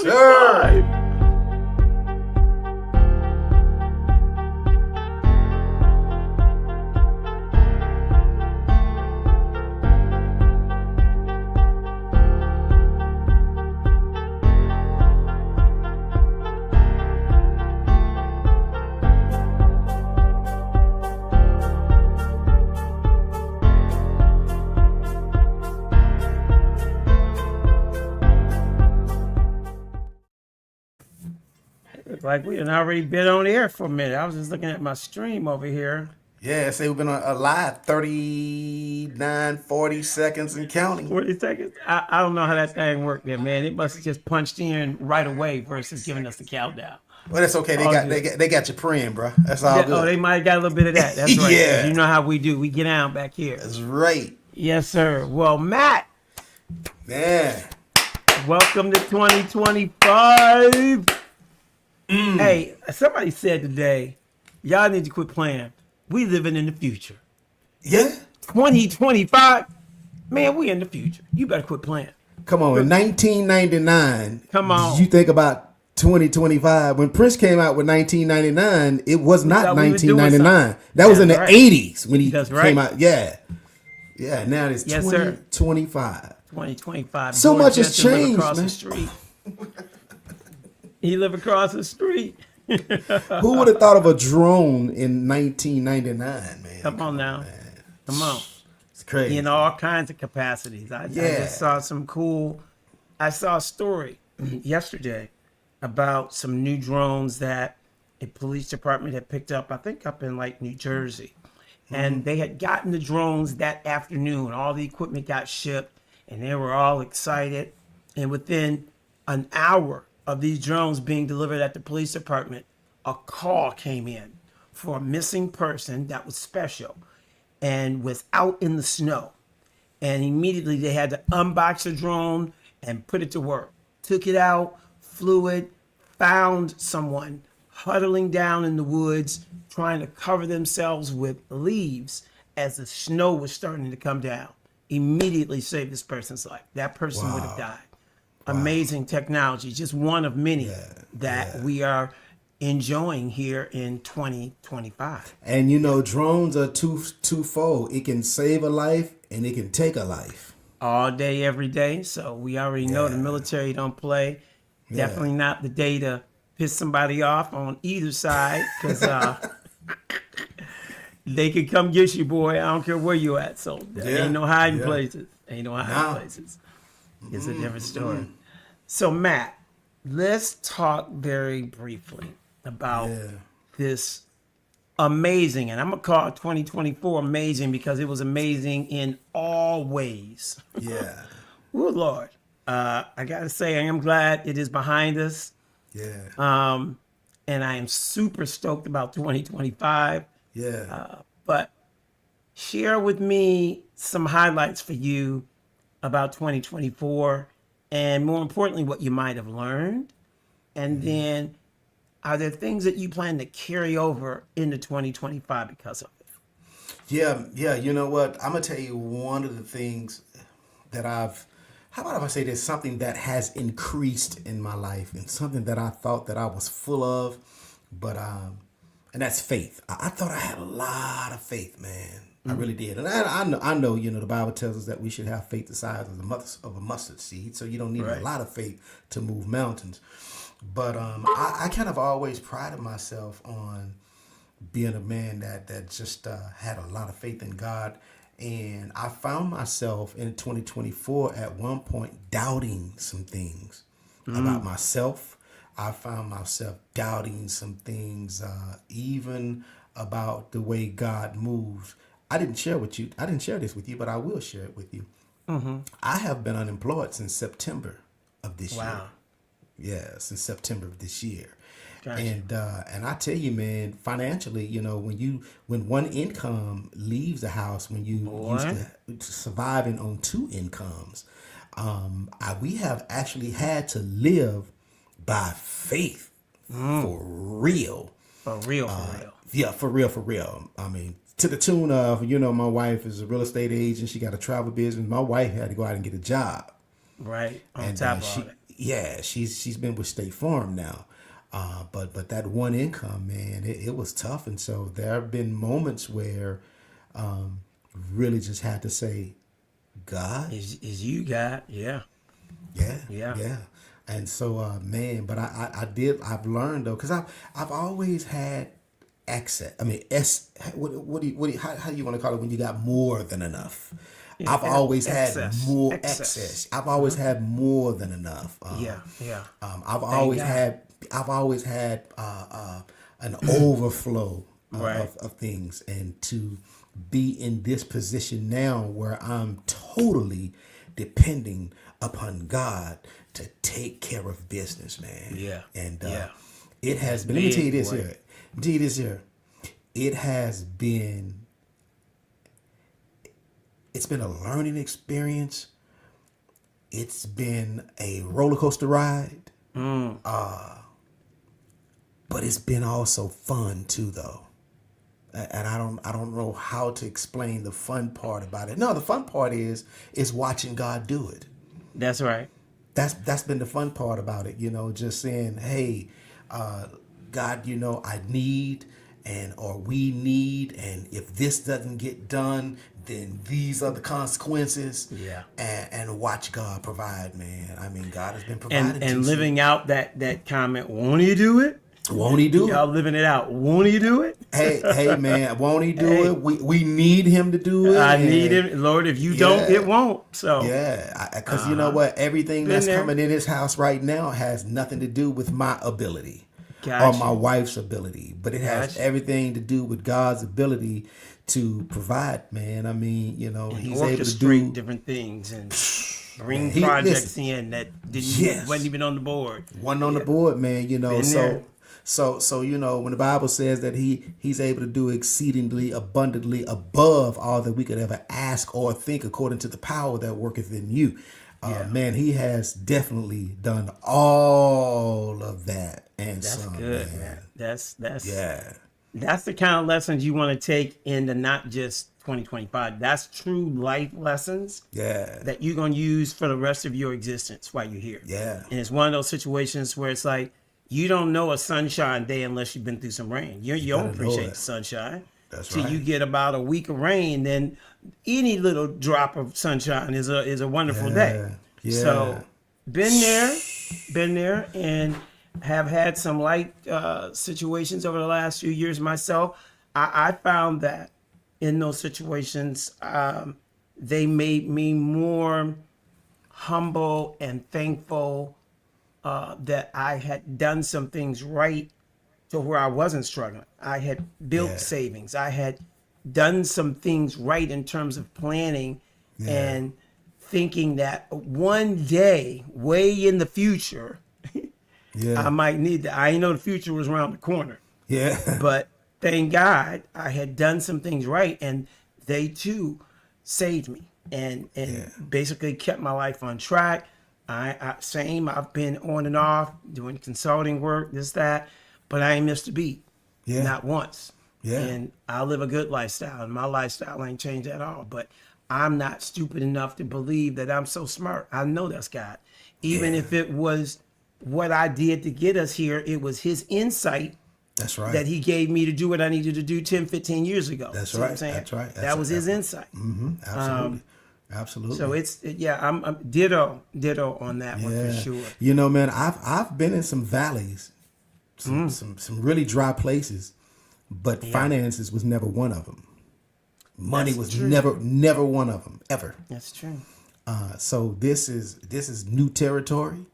Sir. Like we had already been on air for a minute. I was just looking at my stream over here. Yeah, say we've been on live 39, 40 seconds and counting. 40 seconds. I don't know how that thing worked there, man. It must have just punched in right away versus giving us the countdown. Well, that's okay. They got you praying, bro. That's all good. Oh, they might have got a little bit of that. That's right. Yeah. You know how we do. We get down back here. That's right. Yes, sir. Well, Matt. Man. Welcome to 2025. Hey, somebody said today, y'all need to quit playing. We living in the future. Yeah. 2025. Man, we in the future. You better quit playing. Come on. In 1999. Come on. Did you think about 2025? When Prince came out with 1999, it was not 1999. That was in the 80s when he came out. Yeah. Yeah. Now it's 2025. 2025. So much has changed, across man. The street. He live across the street. Who would have thought of a drone in 1999, man? Come on now. Man. Come on. It's crazy. In all kinds of capacities. I just saw I saw a story yesterday about some new drones that a police department had picked up, I think up in like New Jersey. And they had gotten the drones that afternoon. All the equipment got shipped and they were all excited. And within an hour of these drones being delivered at the police department, a call came in for a missing person that was special and was out in the snow. And immediately they had to unbox the drone and put it to work. Took it out, flew it, found someone huddling down in the woods, trying to cover themselves with leaves as the snow was starting to come down. Immediately saved this person's life. That person would have died. Amazing technology, just one of many that we are enjoying here in 2025. And you know, drones are twofold. It can save a life and it can take a life. All day, every day. So we already know the military don't play. Definitely not the day to piss somebody off on either side, because they could come get you, boy. I don't care where you at. So ain't no hiding places. Ain't no hiding places. It's a different story. So, Matt, let's talk very briefly about this amazing, and I'm going to call it 2024 amazing because it was amazing in all ways. Yeah. Oh, Lord. I got to say, I am glad it is behind us. Yeah. And I am super stoked about 2025. Yeah. But share with me some highlights for you about 2024, and more importantly, what you might have learned. And then, are there things that you plan to carry over into 2025 because of it? Yeah. You know what? I'm going to tell you one of the things that how about if I say there's something that has increased in my life and something that I thought that I was full of, but, and that's faith. I thought I had a lot of faith, man. I really did. And I know, you know, the Bible tells us that we should have faith the size of a mustard seed. So you don't need a lot of faith to move mountains. But I kind of always prided myself on being a man that just had a lot of faith in God. And I found myself in 2024 at one point doubting some things about myself. I found myself doubting some things, even about the way God moves. I didn't share this with you, but I will share it with you. I have been unemployed since September of this year. Yeah, since September of this year. Gotcha. And I tell you, man, financially, you know, when one income leaves the house, when you used to surviving on two incomes, we have actually had to live by faith for real. For real. Yeah, for real. I mean, to the tune of, you know, my wife is a real estate agent. She got a travel business. My wife had to go out and get a job. Right. On And top of all that. yeah, she's been with State Farm now. But that one income, man, it was tough. And so there have been moments where really just had to say, God, Is you God? Yeah. yeah, Yeah. yeah. And so, man, but I've learned though, because I've always had access. I mean, how do you want to call it when you got more than enough? Yeah, I've always had excess. more Excess. excess. I've always had more than enough. Yeah. Yeah. I've Thank always God. had an overflow Right. of things, and to be in this position now where I'm totally depending upon God to take care of business, man. Yeah. And Yeah. it has been. Let me tell you big, this boy. here. Let me tell you this here. It has been. It's been a learning experience. It's been a roller coaster ride. But it's been also fun too, though. And I don't know how to explain the fun part about it. No, the fun part is watching God do it. That's right. That's been the fun part about it, just saying, hey, God, I need, or we need, and if this doesn't get done, then these are the consequences. Yeah. And watch God provide, man. I mean, God has been providing. And living out that comment, won't he do it? Won't he do Y'all it? living it out. Won't he do it? Hey, man, won't he do it? We need him to do it. I and- need him. Lord, if you don't, Yeah. it won't. So Yeah, because you know what? Everything that's there. coming in his house right now has nothing to do with my ability or Gotcha. my wife's ability, but it has Gotcha. everything to do with God's ability to provide, man. I mean, he's able to orchestrate do different things and bring He- projects in that Yes. wasn't even on the board. one on the board, man. Been So there. so when the Bible says that he's able to do exceedingly abundantly above all that we could ever ask or think, according to the power that worketh in you. Man, he has definitely done all of that and That's some, good, man. man. That's Yeah, That's the kind of lessons you want to take into not just 2025. That's true life lessons yeah, that you're going to use for the rest of your existence while you're here. yeah. And it's one of those situations where it's like, you don't know a sunshine day unless you've been through some rain. You don't gotta know appreciate it. the sunshine. That's Till right. you get about a week of rain, then any little drop of sunshine is a wonderful day. Yeah. So been there, and have had some light situations over the last few years myself. I found that in those situations, they made me more humble and thankful that I had done some things right to where I wasn't struggling. I had built Yeah. savings. I had done some things right in terms of planning and thinking that one day, way in the future, Yeah, I might need that. I didn't know the future was around the corner. yeah, But thank God I had done some things right, and they too saved me and basically kept my life on track. I've been on and off doing consulting work, this, that, but I ain't missed a beat. Yeah. Not once. Yeah. And I live a good lifestyle, and my lifestyle ain't changed at all. But I'm not stupid enough to believe that I'm so smart. I know that's God. Even if it was what I did to get us here, it was his insight That's right. that he gave me to do what I needed to do 10, 15 years ago. That's See what I'm right. saying? That's right. That was his insight. Absolutely, absolutely. So I'm ditto on that one for sure. Man, I've been in some valleys, some really dry places, but finances was never one of them. Money That's was true. never one of them ever. That's true. So this is new territory.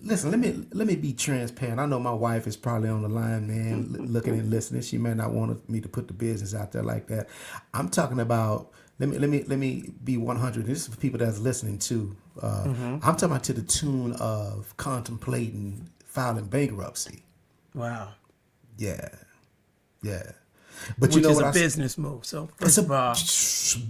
Listen, let me be transparent. I know my wife is probably on the line, man, looking and listening. She may not want me to put the business out there like that. I'm talking about. Let me be 100. This is for people that's listening too. I'm talking about to the tune of contemplating filing bankruptcy. Wow. Yeah. Which But you know is what a I business move. So It's first a of all,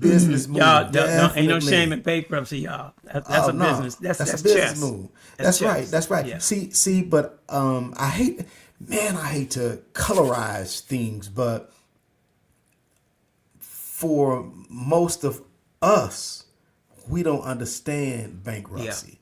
business move. y'all, ain't no definitely. shame in bankruptcy, y'all. That's Oh, a no. business. That's a business chess. move. That's That's chess. right. Yeah. See, but I hate to colorize things, but for most of us, we don't understand bankruptcy.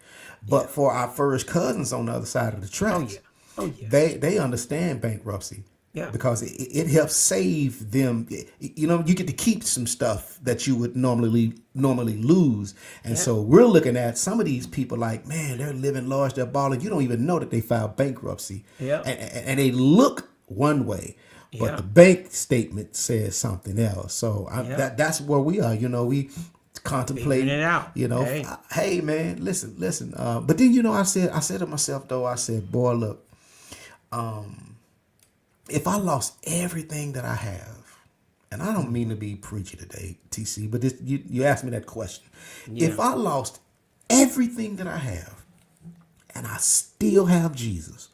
But for our first cousins on the other side of the tracks, they understand bankruptcy. Yeah. Because it helps save them. You know, you get to keep some stuff that you would normally lose. And so we're looking at some of these people like, man, they're living large, they're balling. You don't even know that they filed bankruptcy. Yeah. And they look one way, but the bank statement says something else. So that's where we are. You know, we contemplate it out. You know, hey man, listen. But then, you know, I said to myself though, I said, boy, look, if I lost everything that I have, and I don't mean to be preachy today, TC, but this, you asked me that question. Yeah. If I lost everything that I have and I still have Jesus,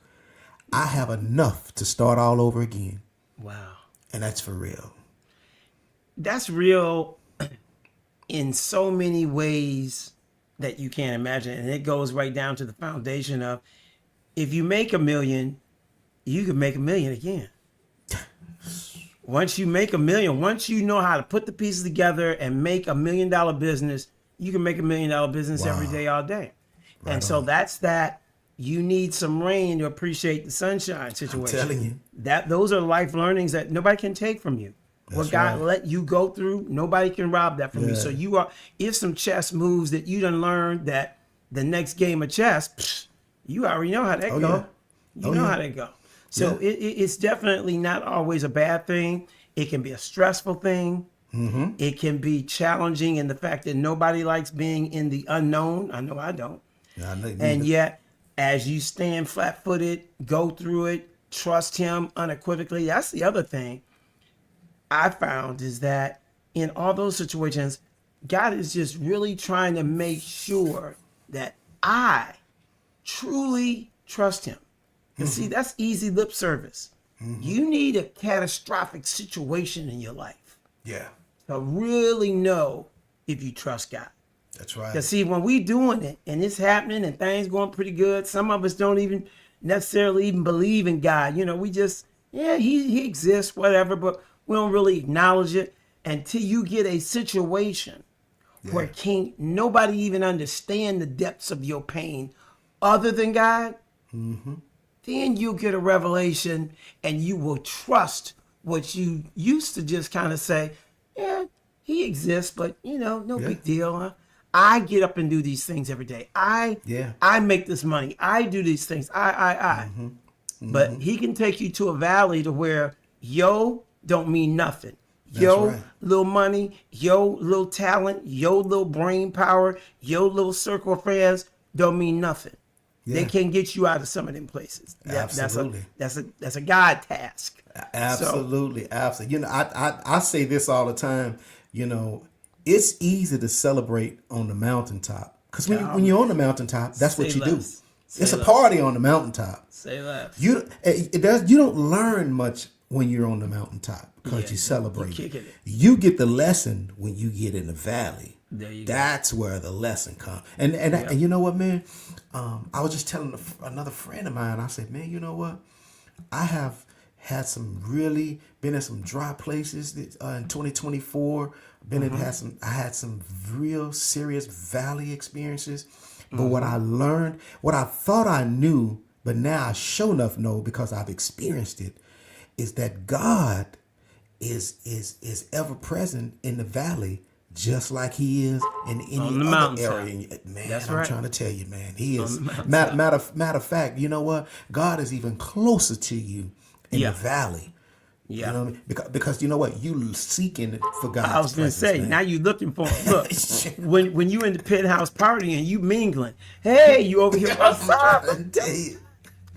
I have enough to start all over again. Wow. And that's for real. That's real in so many ways that you can't imagine. And it goes right down to the foundation of, if you make $1 million, you can make $1 million again. Once you make $1 million, once you know how to put the pieces together and make $1 million that, you can make $1 million business every day, all day. Right and so that's that. You need some rain to appreciate the sunshine situation. I'm telling you. Those are life learnings that nobody can take from you. What God let you go through, nobody can rob that from you. So if some chess moves that you done learned that the next game of chess, you already know how that go. Yeah. You know how that go. So it's definitely not always a bad thing. It can be a stressful thing. Mm-hmm. It can be challenging in the fact that nobody likes being in the unknown. I know I don't. Yeah, I know and yet, as you stand flat-footed, go through it, trust him unequivocally. That's the other thing I found, is that in all those situations, God is just really trying to make sure that I truly trust him. And see, that's easy lip service. Mm-hmm. You need a catastrophic situation in your life. Yeah. To really know if you trust God. That's right. Because see, when we doing it and it's happening and things going pretty good, some of us don't even necessarily even believe in God. You know, we just, he exists, whatever, but we don't really acknowledge it until you get a situation where can't nobody even understand the depths of your pain other than God. Mm-hmm. Then you'll get a revelation and you will trust what you used to just kind of say, he exists, but no big deal. Huh? I get up and do these things every day. I make this money. I do these things. Mm-hmm. Mm-hmm. But he can take you to a valley to where don't mean nothing. Little money, little talent, little brain power, little circle of friends don't mean nothing. They can get you out of some of them places. Absolutely. That's a God task. Absolutely. Absolutely. I say this all the time. It's easy to celebrate on the mountaintop, because when you're on the mountaintop, that's what you do. It's a party on the mountaintop. Say less. You don't learn much when you're on the mountaintop because you celebrate. You get the lesson when you get in the valley. That's where the lesson comes. And you know what, man? I was just telling another friend of mine. I said, man, you know what? I have had been in some dry places in 2024. I had some real serious valley experiences. But what I learned, what I thought I knew, but now I sure enough know because I've experienced it, is that God is ever present in the valley, just like he is in any other area. Man, that's right. I'm trying to tell you, man, he is. Matter of fact, you know what? God is even closer to you in the valley. Yeah. You know what I mean? Because you know what? You seeking for God. I was going to say, now you looking for him. Look, when you in the penthouse party and you mingling, hey, you over here, what's up?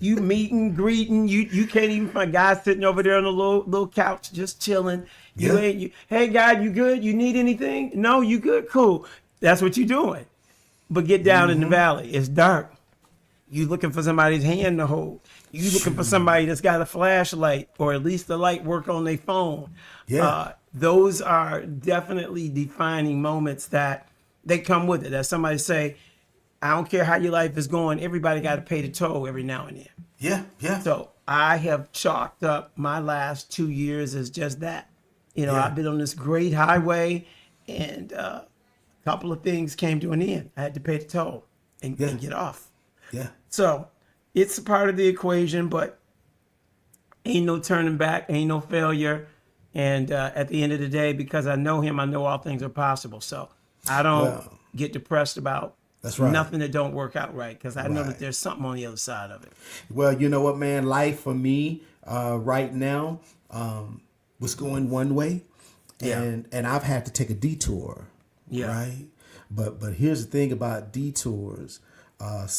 You meeting, greeting, you can't even find guys sitting over there on a little couch just chilling. Hey, God, you good? You need anything? No, you good? Cool. That's what you doing. But get down in the valley. It's dark. You looking for somebody's hand to hold. You looking for somebody that's got a flashlight, or at least the light work on their phone. Yeah. Those are definitely defining moments that they come with it. As somebody say, I don't care how your life is going, everybody got to pay the toll every now and then. Yeah. So I have chalked up my last 2 years as just that. I've been on this great highway, and a couple of things came to an end. I had to pay the toll. and Yeah. get off. Yeah. So it's a part of the equation, but ain't no turning back, ain't no failure. And at the end of the day, because I know him, I know all things are possible. So I don't Well, get depressed about that's right. nothing that don't work out right, because I know Right. that there's something on the other side of it. Well, you know what, man? Life for me right now was going one way, Yeah. and I've had to take a detour. Yeah. Right. But here's the thing about detours.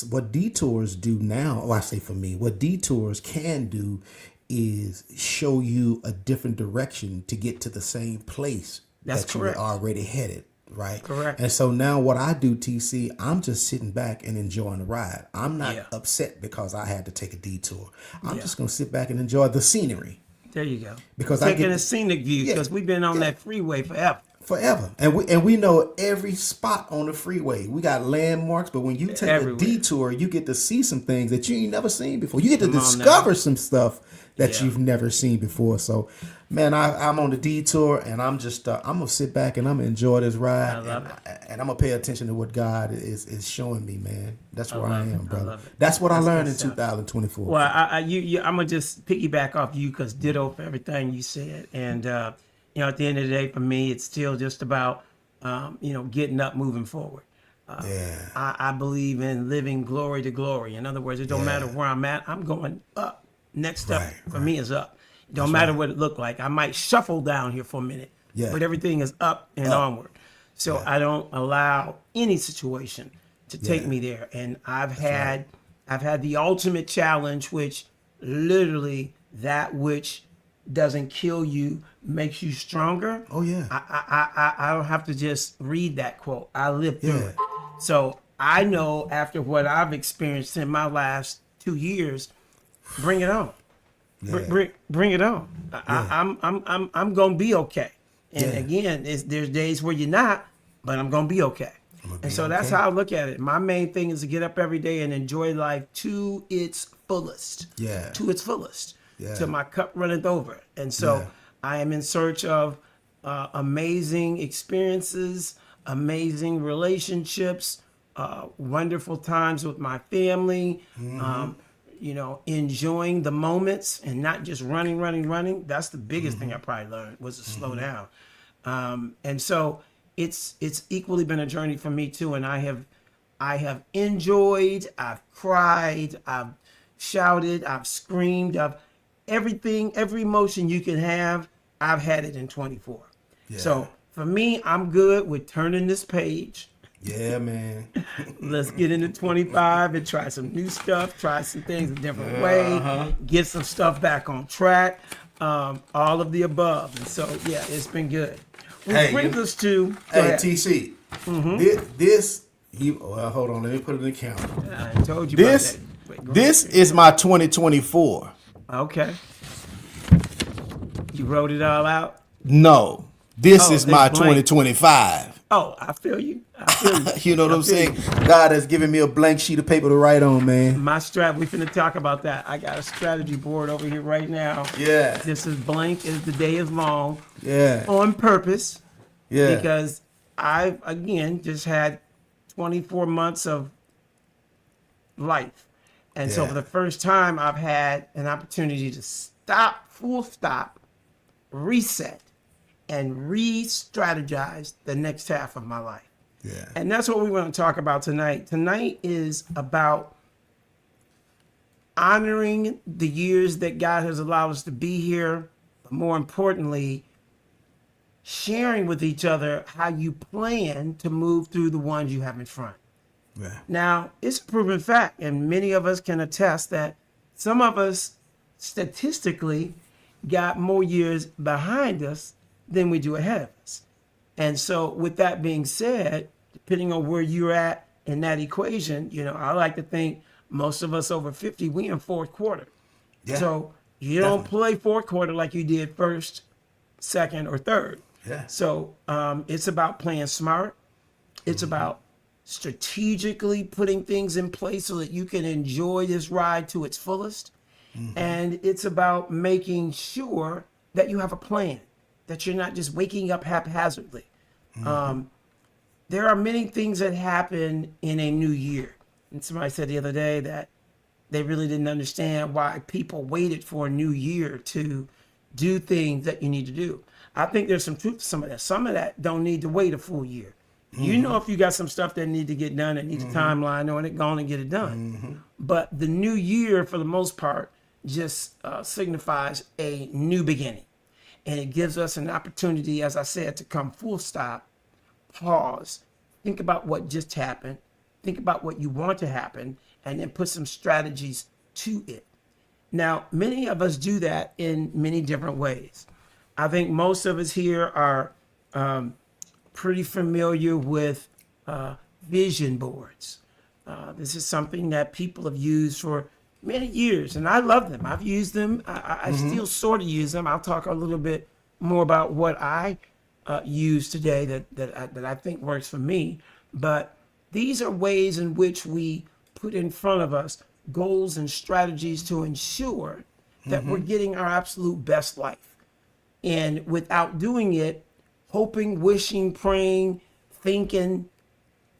What detours do now, or I say for me, what detours can do is show you a different direction to get to the same place That's that you correct. were already headed. Right. Correct. And so now what I do, TC, I'm just sitting back and enjoying the ride. I'm not Yeah. upset because I had to take a detour. I'm Yeah. just going to sit back and enjoy the scenery There you go. Because I taking get a to- scenic view, Yeah. because we've been on that freeway forever. forever. And we know every spot on the freeway. We got landmarks, but when you take Everywhere. a detour, you get to see some things that you ain't never seen before. You get to Come on discover some stuff that Yeah. you've never seen before. So, man, I'm on the detour, and I'm just I'm gonna sit back and I'm gonna enjoy this ride. I love and I'm gonna pay attention to what God is showing me, man. That's where I love it. am, I brother. love it. That's what I learned in good stuff. 2024. Well, I'm gonna just piggyback off you, because ditto for everything you said. And at the end of the day, for me, it's still just about getting up, moving forward. Yeah. I believe in living glory to glory. In other words, it don't Yeah. matter where I'm at. I'm going up. Next step Right, for right. me is up. It don't matter what it look like. I might shuffle down here for a minute, Yeah. but everything is up and onward. So I don't allow any situation to take Yeah. me there. And I've had the ultimate challenge, which literally that which doesn't kill you makes you stronger. Oh, yeah. I don't have to just read that quote. I live through Yeah. it. So I know after what I've experienced in my last 2 years, bring it on. Yeah. Bring it on. I'm gonna be okay. And Yeah. again, there's days where you're not, but I'm gonna be okay. And so that's okay. how I look at it. My main thing is to get up every day and enjoy life to its fullest. Yeah. To its fullest. Yeah. Till my cup runneth over. And so Yeah. I am in search of amazing experiences, amazing relationships, wonderful times with my family, enjoying the moments and not just running. That's the biggest thing I probably learned, was to slow down. And so it's equally been a journey for me too. And I have enjoyed, I've cried, I've shouted, I've screamed, every emotion you can have, I've had it in 24. Yeah. So for me, I'm good with turning this page. Yeah, man. Let's get into 25 and try some new stuff, try some things a different way, get some stuff back on track, all of the above. And so, yeah, it's been good. Which Hey, brings us to, go Hey, ahead. TC. Hold on, let me put it in the camera. I told you This about that. Wait, go this is my 2024. ahead. Okay. You wrote it all out? No, this Oh, is my it's blank. 2025. Oh, I feel you. I feel you. You know what I'm feel saying? God has given me a blank sheet of paper to write on, man. My strat, we finna talk about that. I got a strategy board over here right now. Yeah, This is blank as the day is long yeah, on purpose. yeah. Because I've, again, just had 24 months of life. And so Yeah. for the first time, I've had an opportunity to full stop, reset, and re-strategize the next half of my life. Yeah. And that's what we want to talk about tonight. Tonight is about honoring the years that God has allowed us to be here, but more importantly, sharing with each other how you plan to move through the ones you have in front. Yeah. Now, it's a proven fact, and many of us can attest that some of us statistically got more years behind us than we do ahead of us. And so, with that being said, depending on where you're at in that equation, I like to think most of us over 50, we in fourth quarter. Yeah. So, you don't play fourth quarter like you did first, second, or third. Yeah. So, it's about playing smart. It's about strategically putting things in place so that you can enjoy this ride to its fullest. And it's about making sure that you have a plan, that you're not just waking up haphazardly. There are many things that happen in a new year. And somebody said the other day that they really didn't understand why people waited for a new year to do things that you need to do. I think there's some truth to some of that. Some of that don't need to wait a full year. You know, if you got some stuff that need to get done, that needs a timeline on it, go on and get it done. But the new year, for the most part, just signifies a new beginning. And it gives us an opportunity, as I said, to come full stop, pause, think about what just happened, think about what you want to happen, and then put some strategies to it. Now, many of us do that in many different ways. I think most of us here are pretty familiar with vision boards. This is something that people have used for many years, and I love them. I've used them. I still sort of use them. I'll talk a little bit more about what I use today that I think works for me. But these are ways in which we put in front of us goals and strategies to ensure that we're getting our absolute best life. And without doing it, hoping, wishing, praying, thinking,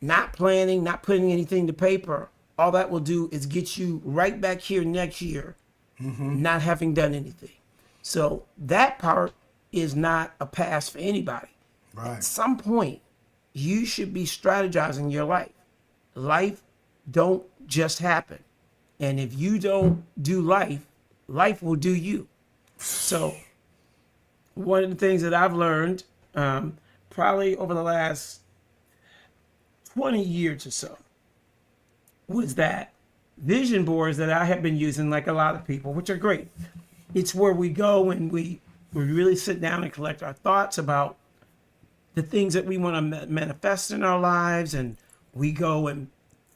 not planning, not putting anything to paper, all that will do is get you right back here next year, not having done anything. So that part is not a pass for anybody. Right. At some point, you should be strategizing your life. Life don't just happen. And if you don't do life, life will do you. So one of the things that I've learned probably over the last 20 years or so was that vision boards that I have been using, like a lot of people, which are great. It's where we go and we really sit down and collect our thoughts about the things that we want to manifest in our lives. And we go and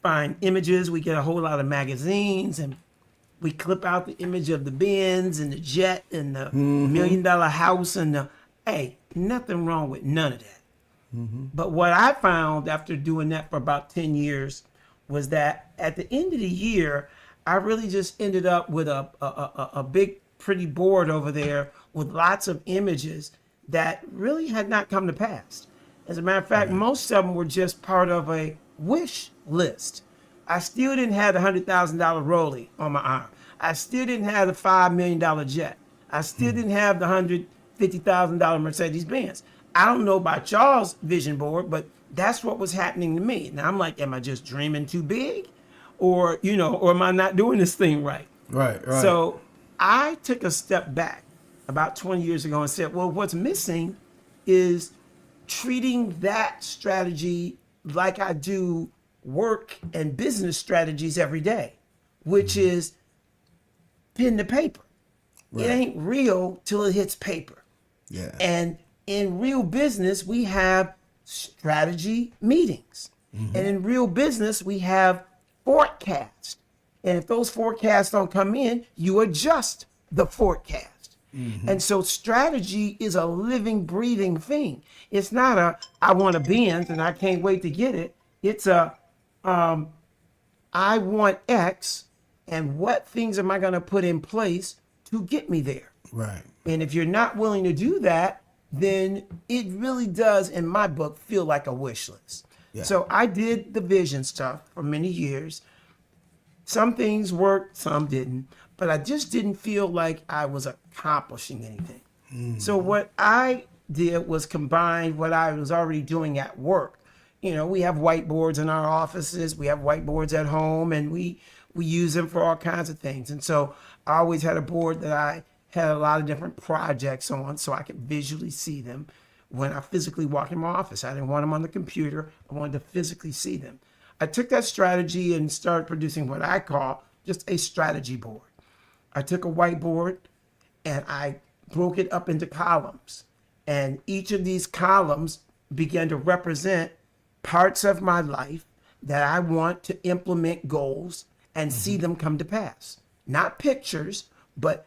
find images. We get a whole lot of magazines and we clip out the image of the Benz and the jet and the $1 million house and hey, nothing wrong with none of that. But what I found after doing that for about 10 years was that at the end of the year, I really just ended up with a big, pretty board over there with lots of images that really had not come to pass. As a matter of fact, most of them were just part of a wish list. I still didn't have the $100,000 rollie on my arm. I still didn't have the $5 million jet. I still didn't have the $150,000 Mercedes Benz. I don't know about y'all's vision board, but that's what was happening to me. Now I'm like, am I just dreaming too big? Or, you know, or am I not doing this thing right? Right. So I took a step back about 20 years ago and said, well, what's missing is treating that strategy like I do work and business strategies every day, which is pen to paper. It ain't real till it hits paper. Yeah. And in real business, we have strategy meetings. And in real business, we have forecasts. And if those forecasts don't come in, you adjust the forecast. And so strategy is a living, breathing thing. It's not a, I want a Benz and I can't wait to get it. It's a, I want X and what things am I going to put in place to get me there? Right. And if you're not willing to do that, then it really does, in my book, feel like a wish list. Yeah. So I did the vision stuff for many years. Some things worked, some didn't, but I just didn't feel like I was accomplishing anything. So what I did was combine what I was already doing at work. You know, we have whiteboards in our offices, we have whiteboards at home, and we use them for all kinds of things. And so I always had a board that I had a lot of different projects on so I could visually see them when I physically walk in my office. I didn't want them on the computer. I wanted to physically see them. I took that strategy and started producing what I call just a strategy board. I took a whiteboard and I broke it up into columns. And each of these columns began to represent parts of my life that I want to implement goals and see them come to pass. Not pictures, but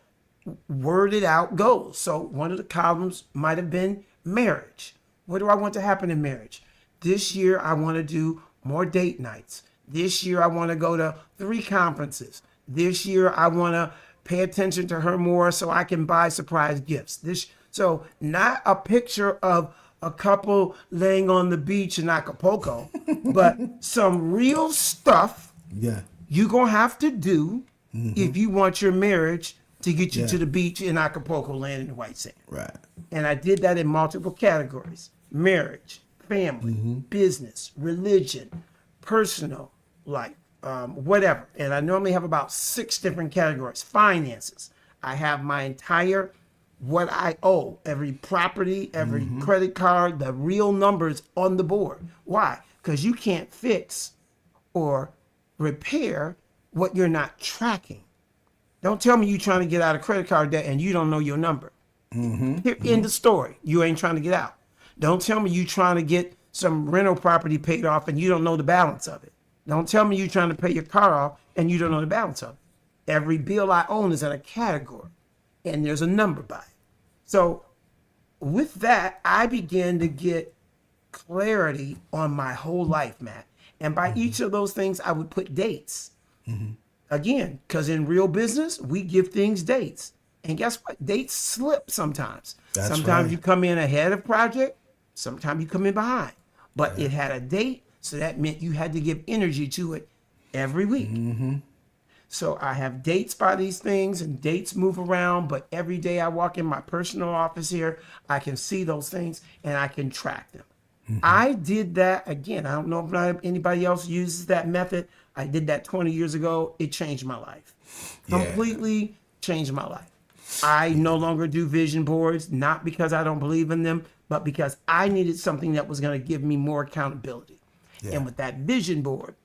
worded out goals. So one of the columns might have been marriage. What do I want to happen in marriage? This year, I want to do more date nights. This year, I want to go to 3 conferences. This year, I want to pay attention to her more so I can buy surprise gifts. So not a picture of a couple laying on the beach in Acapulco, but some real stuff Yeah. You're going to have to do if you want your marriage to get you Yeah. to the beach in Acapulco, land in the white sand. Right. And I did that in multiple categories: marriage, family, business, religion, personal life, whatever. And I normally have about 6 different categories. Finances. I have my entire what I owe, every property, every credit card, the real numbers on the board. Why? Because you can't fix or repair what you're not tracking. Don't tell me you're trying to get out of credit card debt and you don't know your number. Here, end the story. You ain't trying to get out. Don't tell me you trying to get some rental property paid off and you don't know the balance of it. Don't tell me you trying to pay your car off and you don't know the balance of it. Every bill I own is in a category and there's a number by it. So with that, I began to get clarity on my whole life, Matt. And by each of those things, I would put dates. Again, because in real business, we give things dates. And guess what? Dates slip sometimes. That's Sometimes right. you come in ahead of project, sometimes you come in behind. But it had a date, so that meant you had to give energy to it every week. So I have dates by these things, and dates move around, but every day I walk in my personal office here, I can see those things and I can track them. I did that again. I don't know if anybody else uses that method. I did that 20 years ago. It changed my life. Yeah. Completely changed my life. I no longer do vision boards, not because I don't believe in them, but because I needed something that was going to give me more accountability. Yeah. And with that vision board,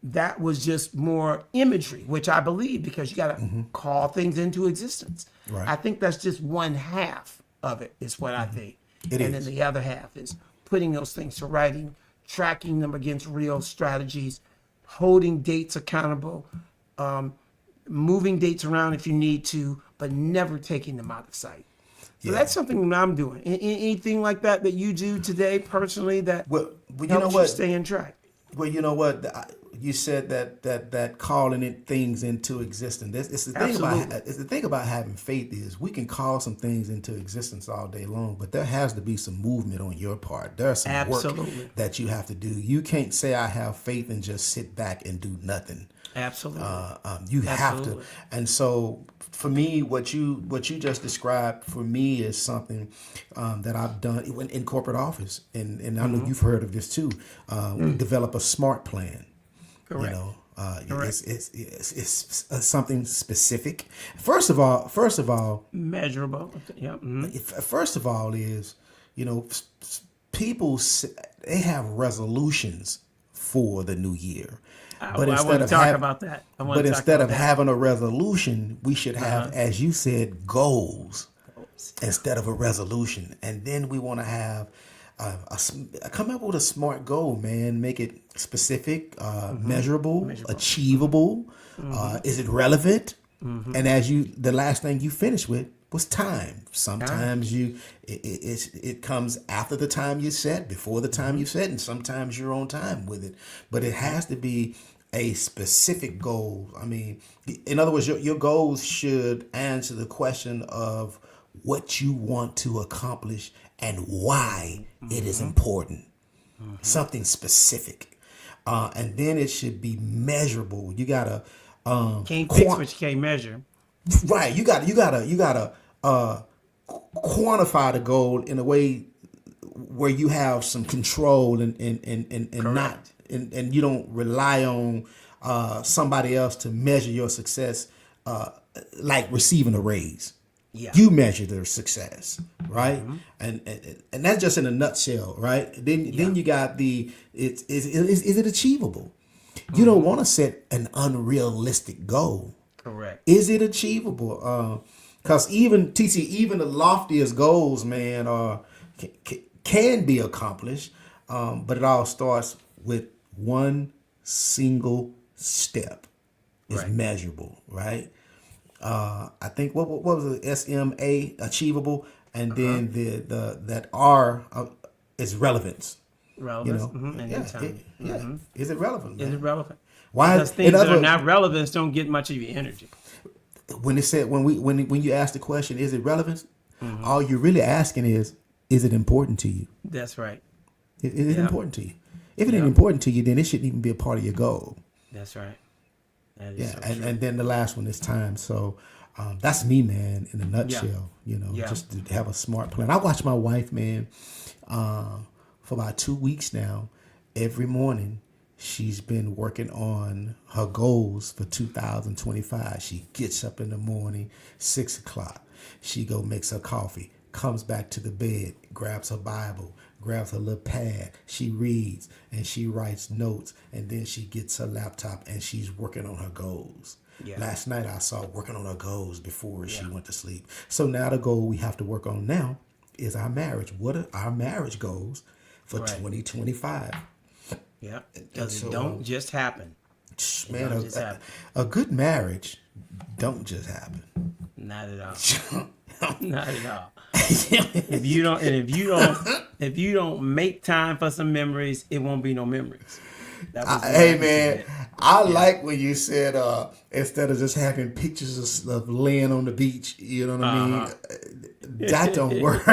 that was just more imagery, which I believe, because you got to call things into existence. Right. I think that's just one half of it, is what I think. It and is. then the other half is putting those things to writing, tracking them against real strategies, holding dates accountable, moving dates around if you need to, but never taking them out of sight. So Yeah. that's something that I'm doing. Anything like that you do today personally that Well, you helps know you what? stay in track? Well, you know what? You said that calling it things into existence. It's the thing Absolutely. about it's the thing about having faith is we can call some things into existence all day long, but there has to be some movement on your part. There's some Absolutely. work that you have to do. You can't say I have faith and just sit back and do nothing. Absolutely. You have to, Absolutely. and so for me, what you just described for me is something that I've done in corporate office, and I know you've heard of this too. Develop a SMART plan. Correct. You know, Correct. it's something specific. First of all, Measurable. Yeah. first of all is, you know, people they have resolutions for the new year. I want to talk about that. But instead of having a resolution, we should have, as you said, goals instead of a resolution. And then we want to have come up with a SMART goal, man. Make it specific, measurable, achievable. Is it relevant? And the last thing you finished with was time. Sometimes it comes after the time you set, before the time you set, and sometimes you're on time with it. But it has to be a specific goal. I mean, in other words, your goals should answer the question of what you want to accomplish and why it is important. Something specific. And then it should be measurable. You gotta can't fix what you can't measure. right. You gotta quantify the goal in a way where you have some control and not and you don't rely on somebody else to measure your success, like receiving a raise. Yeah. You measure their success, right? And that's just in a nutshell, right? Then you got is it achievable? You don't want to set an unrealistic goal. Correct. Is it achievable? Because even the loftiest goals, man, can be accomplished, but it all starts with one single step. It's measurable, right? I think what was it? SMA, achievable, and then that R is relevance. Relevance. You know, And yeah, time. Is it relevant? Is man? it relevant? Why? Because things that are not relevant don't get much of your energy. When it said when you ask the question, is it relevant? All you're really asking is it important to you? That's right. Is it important to you? If it ain't important to you, then it shouldn't even be a part of your goal. That's right. That is Yeah, so and, true. and then the last one is time. So that's me, man, in a nutshell. You know, Yeah. just to have a smart plan. I watch my wife, man, for about 2 weeks now. Every morning, she's been working on her goals for 2025. She gets up in the morning, 6 o'clock. She go makes her coffee, comes back to the bed, grabs her Bible, grabs her little pad. She reads and she writes notes, and then she gets her laptop and she's working on her goals. Yeah. Last night I saw working on her goals before she Yeah. went to sleep. So now the goal we have to work on now is our marriage. What are our marriage goals for Right. 2025? Yeah. Because so, it don't just happen. Man, don't just happen. a good marriage don't just happen. Not at all. Not at all. If you don't make time for some memories, it won't be no memories. That was the Hey line man, today. I like when you said instead of just having pictures of laying on the beach, you know what I mean? That don't work.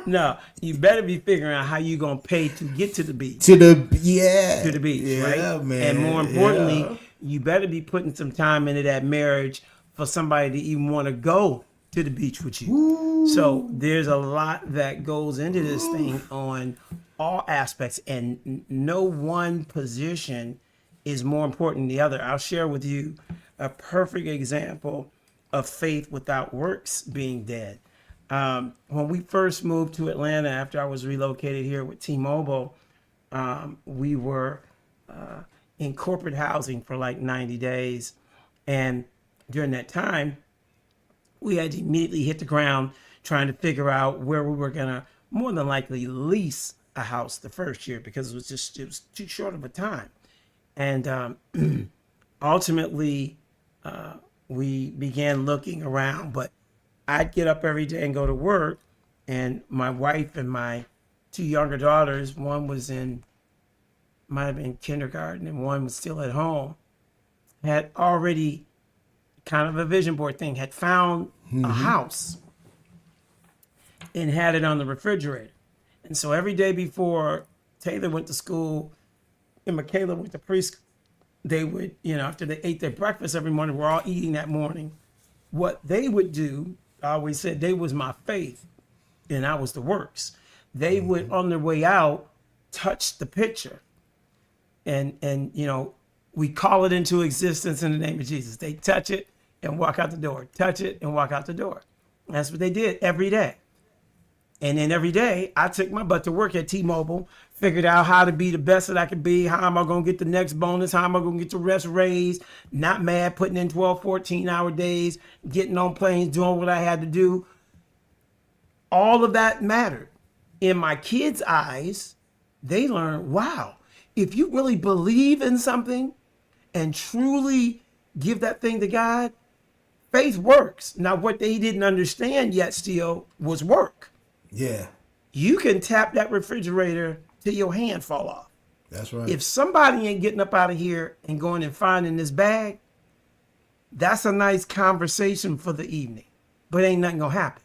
No, you better be figuring out how you gonna pay to get to the beach. To the Beach, yeah, right? man. And more importantly, yeah. you better be putting some time into that marriage for somebody to even want to go to the beach with you. Ooh. So there's a lot that goes into this thing on all aspects, and no one position is more important than the other. I'll share with you a perfect example of faith without works being dead. When we first moved to Atlanta after I was relocated here with T-Mobile, we were in corporate housing for like 90 days. And during that time, we had to immediately hit the ground trying to figure out where we were going to more than likely lease a house the first year, because it was too short of a time. And ultimately, we began looking around, but I'd get up every day and go to work, and my wife and my two younger daughters, one might have been kindergarten and one was still at home, had already kind of a vision board thing, had found a house and had it on the refrigerator. And so every day before Taylor went to school and Michaela went to preschool, they would, after they ate their breakfast every morning, we're all eating that morning. What they would do, I always said they was my faith and I was the works. They would, on their way out, touch the picture. And we call it into existence in the name of Jesus. They touch it and walk out the door. Touch it and walk out the door. And that's what they did every day. And then every day, I took my butt to work at T-Mobile, figured out how to be the best that I could be. How am I going to get the next bonus? How am I going to get the rest raised? Not mad, putting in 12, 14-hour days, getting on planes, doing what I had to do. All of that mattered. In my kids' eyes, they learned, wow, if you really believe in something and truly give that thing to God, faith works. Now, what they didn't understand yet still was work. Yeah, You can tap that refrigerator till your hand fall off. that's right. If somebody ain't getting up out of here and going and finding this bag, that's a nice conversation for the evening, but ain't nothing gonna happen.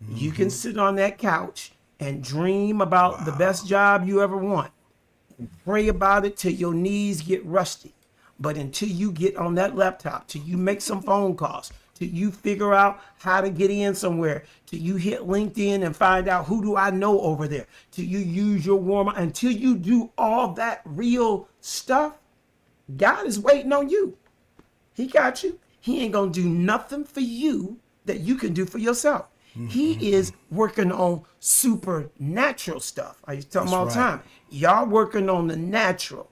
You can sit on that couch and dream about the best job you ever want and pray about it till your knees get rusty. But until you get on that laptop, till you make some phone calls, till you figure out how to get in somewhere, till you hit LinkedIn and find out who do I know over there, till you use your warm-up, until you do all that real stuff, God is waiting on you. He got you. He ain't gonna do nothing for you that you can do for yourself. He is working on supernatural stuff. I used to tell him all the time, y'all working on the natural.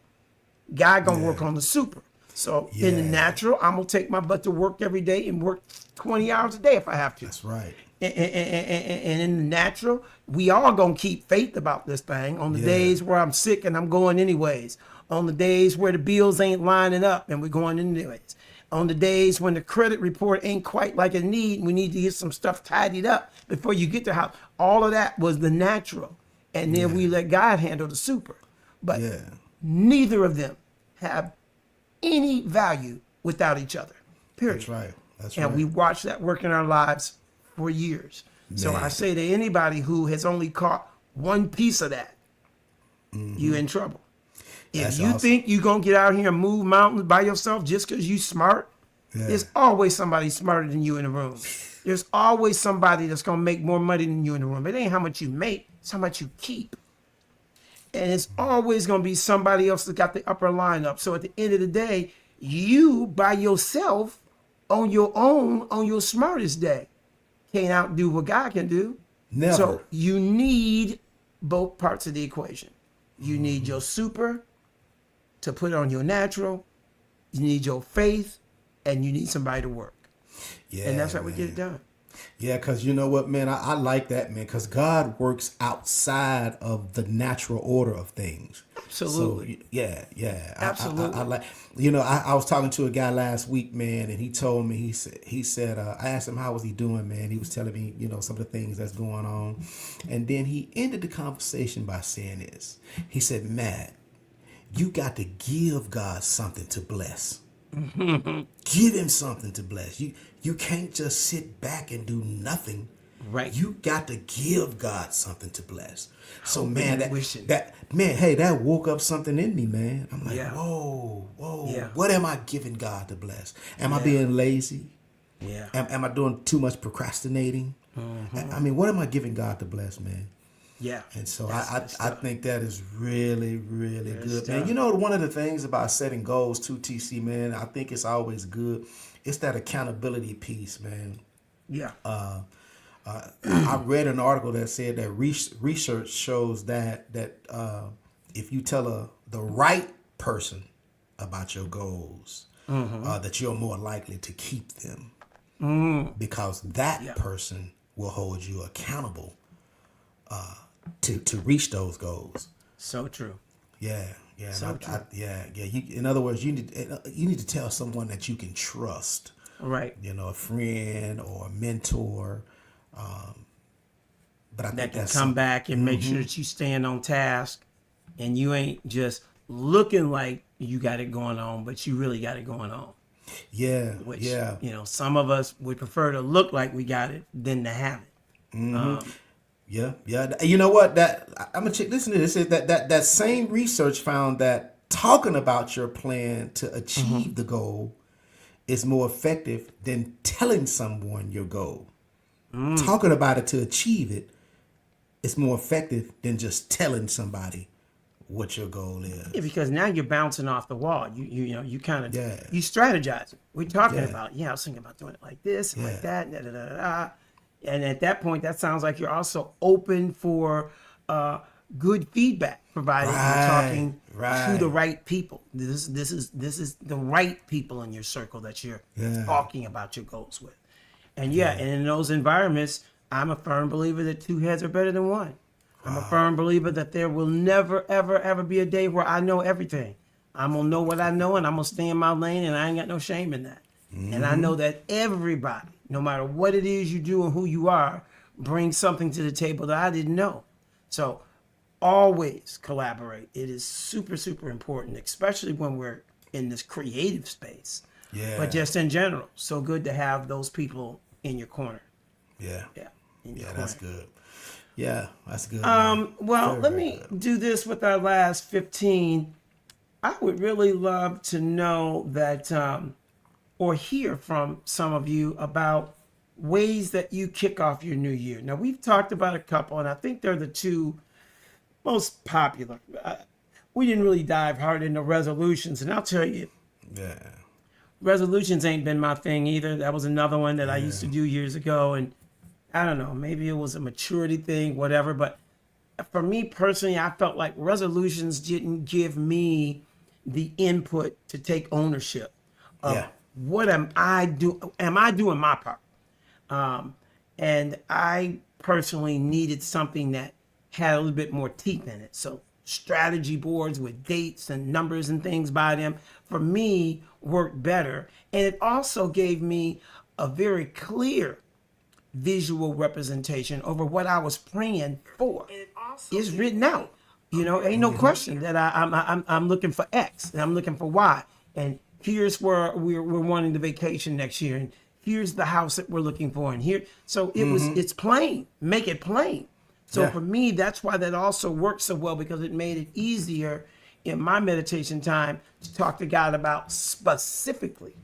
God gonna work on the super. So in the natural, I'm gonna take my butt to work every day and work 20 hours a day if I have to. That's right. And in the natural, we all gonna keep faith about this thing on the days where I'm sick and I'm going anyways. On the days where the bills ain't lining up and we're going anyways. On the days when the credit report ain't quite like it need, we need to get some stuff tidied up before you get to the house. All of that was the natural. And then we let God handle the super. But neither of them have any value without each other. Period. That's right. That's And right. we watched that work in our lives for years. So I say to anybody who has only caught one piece of that, you in trouble. If That's you awesome. think you're going to get out here and move mountains by yourself just because you smart, Yeah. there's always somebody smarter than you in the room. There's always somebody that's going to make more money than you in the room. It ain't how much you make, it's how much you keep. And it's always going to be somebody else that got the upper lineup. So at the end of the day, you by yourself on your own, on your smartest day, can't outdo what God can do. Never. So you need both parts of the equation. You need your super to put on your natural. You need your faith, and you need somebody to work. Yeah, And that's how we man. get it done. Yeah, because you know what, man, I like that, man, because God works outside of the natural order of things. Absolutely. So, yeah. Absolutely. I like, you know, I was talking to a guy last week, man, and he told me, he said, I asked him how was he doing, man. He was telling me, you know, some of the things that's going on. And then he ended the conversation by saying this. He said, Matt, you got to give God something to bless. Give him something to bless. You can't just sit back and do nothing. Right. You got to give God something to bless. So Hoping man, and wishing. that woke up something in me, man. I'm like, Yeah. whoa. Yeah. What am I giving God to bless? Am I being lazy? Yeah. Am I doing too much procrastinating? I mean, what am I giving God to bless, man? Yeah. And so That's I good stuff. think that is really, really good, stuff. man. You know, one of the things about setting goals too, TC, man, I think it's always good. It's that accountability piece, man. Yeah. I read an article that said that research shows that if you tell the right person about your goals, that you're more likely to keep them because that person will hold you accountable to reach those goals. So true. Yeah. So And true. In other words, you need to tell someone that you can trust. Right. You know, a friend or a mentor. But I That think can that's come back and make sure that you stand on task and you ain't just looking like you got it going on, but you really got it going on. Yeah. Which, Yeah. you know, some of us would prefer to look like we got it than to have it. Yeah. You know what? I'm gonna check. Listen to this. It says that same research found that talking about your plan to achieve the goal is more effective than telling someone your goal. Talking about it to achieve it is more effective than just telling somebody what your goal is. Yeah, because now you're bouncing off the wall. You know, you kind of Yeah. you strategize. We're talking Yeah. about, I was thinking about doing it like this and Yeah. like that, da. And at that point, that sounds like you're also open for good feedback, provided you're talking to the right people. This is the right people in your circle that you're talking about your goals with. And and in those environments, I'm a firm believer that two heads are better than one. I'm a firm believer that there will never, ever, ever be a day where I know everything. I'm going to know what I know, and I'm going to stay in my lane, and I ain't got no shame in that. And I know that everybody, no matter what it is you do and who you are, brings something to the table that I didn't know. So always collaborate. It is super, super important, especially when we're in this creative space. Yeah. But just in general, so good to have those people in your corner. Yeah. Yeah. In your Yeah, that's corner. good. Yeah, that's good. man. Well, Very, let very me good. do this with our last 15. I would really love to know that or hear from some of you about ways that you kick off your new year. Now, we've talked about a couple, and I think they're the two most popular. We didn't really dive hard into resolutions, and I'll tell you, Yeah. resolutions ain't been my thing either. That was another one that I used to do years ago, and I don't know, maybe it was a maturity thing, whatever. But for me personally, I felt like resolutions didn't give me the input to take ownership of Yeah. what am I doing my part? And I personally needed something that had a little bit more teeth in it. So strategy boards with dates and numbers and things by them, for me, worked better. And it also gave me a very clear visual representation over what I was praying for. It's written out. You know, ain't no question that I'm looking for X and I'm looking for Y. And here's where we're wanting the vacation next year. And here's the house that we're looking for. And here, so it's plain. Make it plain. So Yeah. for me, that's why that also worked so well, because it made it easier in my meditation time to talk to God about specifically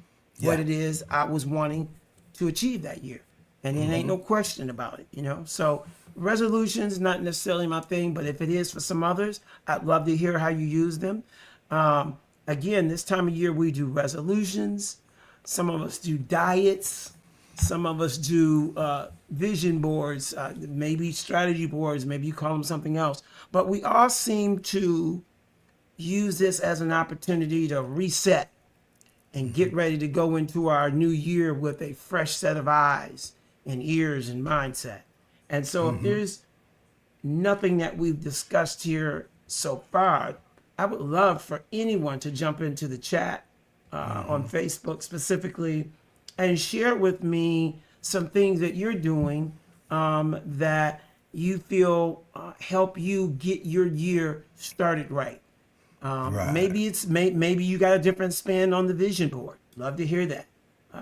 what Yeah. it is I was wanting to achieve that year. And it ain't no question about it, you know? So resolutions, not necessarily my thing, but if it is for some others, I'd love to hear how you use them. Again, this time of year, we do resolutions. Some of us do diets. Some of us do vision boards, maybe strategy boards, maybe you call them something else. But we all seem to use this as an opportunity to reset and get ready to go into our new year with a fresh set of eyes and ears and mindset. And so if there's nothing that we've discussed here so far, I would love for anyone to jump into the chat on Facebook specifically and share with me some things that you're doing that you feel help you get your year started right. Right. Maybe you got a different spin on the vision board. Love to hear that.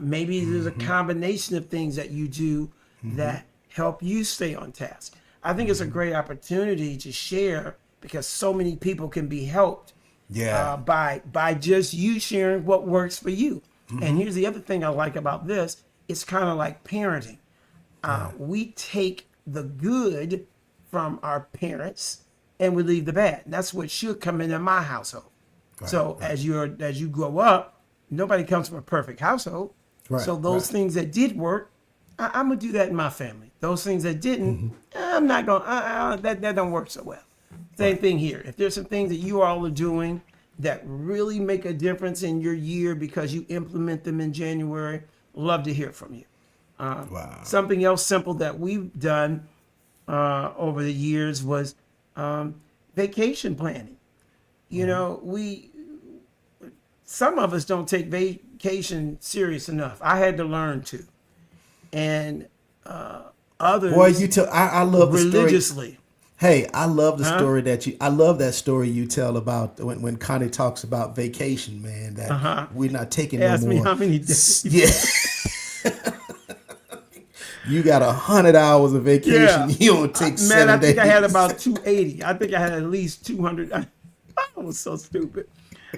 Maybe there's a combination of things that you do that help you stay on task. I think it's a great opportunity to share because so many people can be helped Yeah. by just you sharing what works for you. And here's the other thing I like about this: it's kind of like parenting. We take the good from our parents and we leave the bad. That's what should come into my household. So as you grow up, nobody comes from a perfect household. Right, So those right. things that did work, I'm gonna do that in my family. Those things that didn't, I'm not gonna. That don't work so well. Same thing here. If there's some things that you all are doing that really make a difference in your year because you implement them in January, love to hear from you. Wow. Something else simple that we've done over the years was vacation planning. You know, some of us don't take vacation serious enough. I had to learn to, and others Boy, you tell. I love the story. religiously. Hey, I love the story that you. I love that story you tell about when Connie talks about vacation, man. That we're not taking Ask no me more. how many days. Yeah. You got 100 hours of vacation. Yeah. You don't take Man, 7 I think days. I had about 280. I think I had at least 200. I was so stupid.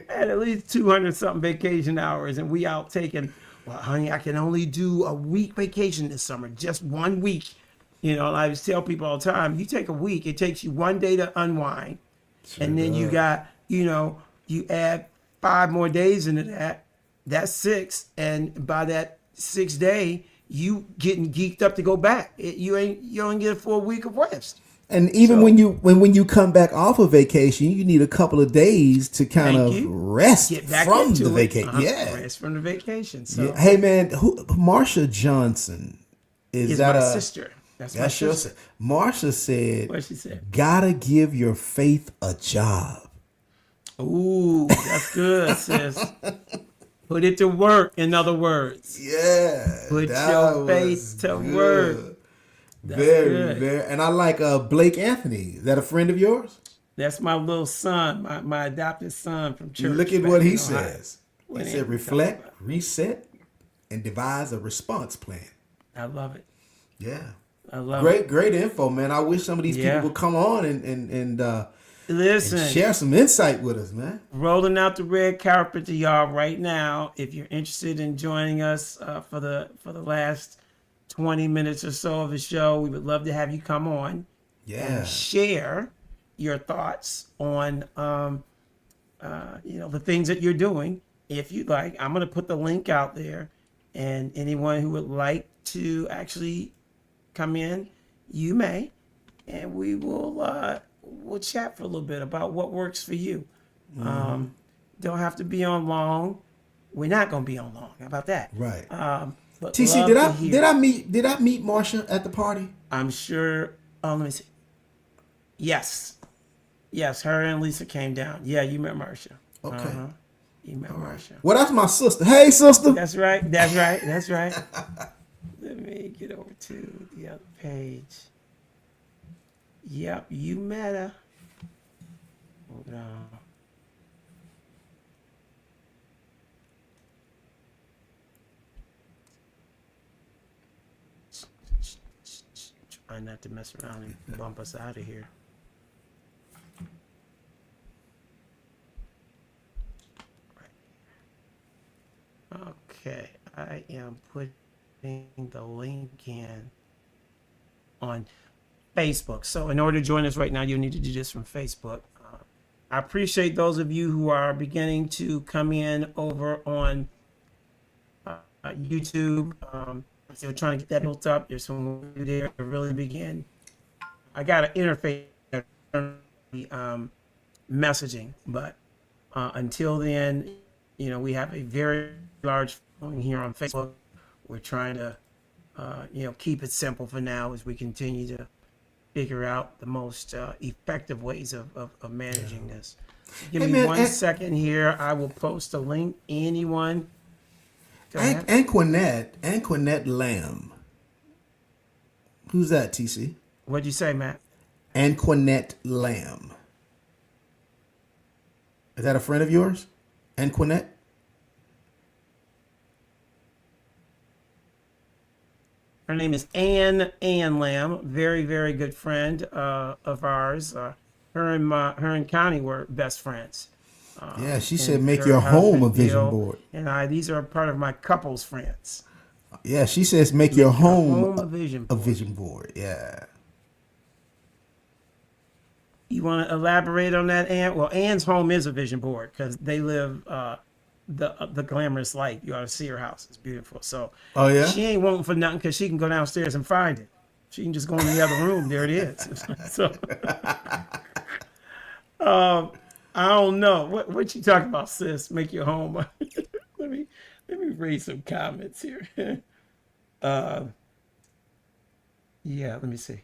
I had at least 200 something vacation hours, and we out taking. Well, honey, I can only do a week vacation this summer, just 1 week. You know, and I just tell people all the time, you take a week, it takes you 1 day to unwind, and then you does. got, you add 5 more days into that. That's 6, and by that 6th day, you getting geeked up to go back. You don't get a full week of rest. And even So- when you come back off of vacation, you need a couple of days to kind Thank of you. rest Get back from into the it. vacation. Yeah. Rest from the vacation. So Yeah. Hey man, Marsha Johnson is is that my a sister. That's my That's your sister. Marsha said. What she said? Gotta give your faith a job. Ooh, that's good, sis. Put it to work, in other words. Yeah. Put that your was faith to good. work. Very, good. very. And I like Blake Anthony. Is that a friend of yours? That's my little son, my adopted son from church. Look at back what in he Ohio. says. What He ain't said, he reflect, talking reset, and devise a response plan. I love it. Yeah. I love it. Great info, man. I wish some of these Yeah. people would come on and Listen, share some insight with us, man. rolling out the red carpet to y'all right now. If you're interested in joining us for the last 20 minutes or so of the show, we would love to have you come on Yeah. and share your thoughts on the things that you're doing. If you'd like, I'm going to put the link out there, and anyone who would like to actually come in, you may, and we will we'll chat for a little bit about what works for you. Don't have to be on long. We're not going to be on long. How about that? Right. But TC, love to hear. did I meet Marsha at the party? I'm sure. Oh, let me see. Yes, her and Lisa came down. Yeah, you met Marsha. Okay. You met Marsha. Well, that's my sister. Hey, sister. That's right. Let me get over to the other page. Yep, you met her. Hold on. Try not to mess around and bump us out of here. putting the link in on Facebook. So in order to join us right now, you'll need to do this from Facebook. I appreciate those of you who are beginning to come in over on YouTube. Still trying to get that built up. There's some work there to really begin. I got an interface messaging, but until then, we have a very large following here on Facebook. We're trying to, keep it simple for now as we continue to figure out the most effective ways of managing this. Give me 1 second here. I will post a link. Anyone? Anquinette Lamb. Who's that, TC? What'd you say, Matt? Anquinette Lamb. Is that a friend of yours? Anquinette? Her name is Ann Lamb. Very, very good friend of ours. Her and Connie were best friends. Yeah, she said make your home a vision board. And these are part of my couple's friends. Yeah, she says make your home a vision board. A vision board. Yeah. You want to elaborate on that, Ann? Well, Ann's home is a vision board because they live the glamorous life. You ought to see her house; it's beautiful. So, oh yeah, she ain't wanting for nothing because she can go downstairs and find it. She can just go in the other room. There it is. So, I don't know what you talking about, sis. Make your home. let me read some comments here. Yeah, let me see.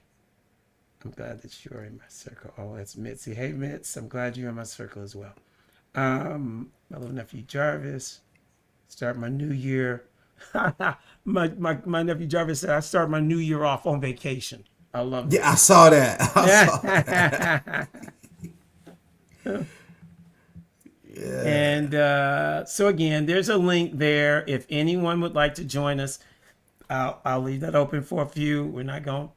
I'm glad that you're in my circle. Oh, that's Mitzi. Hey, Mitz, I'm glad you're in my circle as well. My little nephew Jarvis, start my new year. my nephew Jarvis said I start my new year off on vacation. I love it. Yeah, I saw that. Yeah. And so again, there's a link there. If anyone would like to join us, I'll leave that open for a few. We're not going to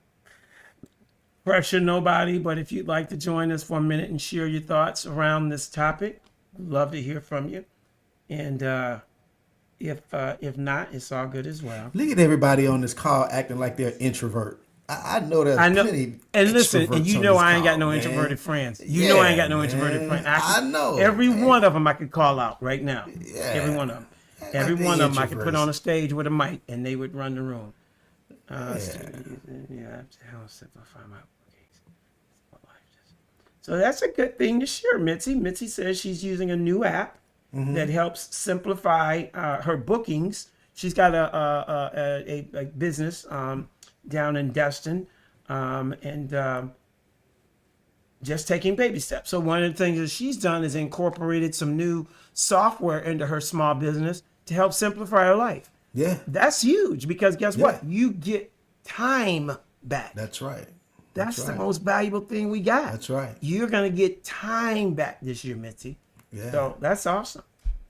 pressure nobody, but if you'd like to join us for a minute and share your thoughts around this topic, love to hear from you. And if not, it's all good as well. Look at everybody on this call acting like they're introvert. I know there's plenty. And listen, and I ain't got no introverted friends. I ain't got no introverted friends. I know. Every one of them I could call out right now. Yeah. Every one of them. Every one of them I could put on a stage with a mic and they would run the room. How simplify my bookings. So that's a good thing to share, Mitzi. Mitzi says she's using a new app that helps simplify her bookings. She's got a business down in Destin, and just taking baby steps. So one of the things that she's done is incorporated some new software into her small business to help simplify her life. Yeah. That's huge because guess what? You get time back. That's right. That's the most valuable thing we got. That's right. You're going to get time back this year, Mitzi. Yeah. So that's awesome.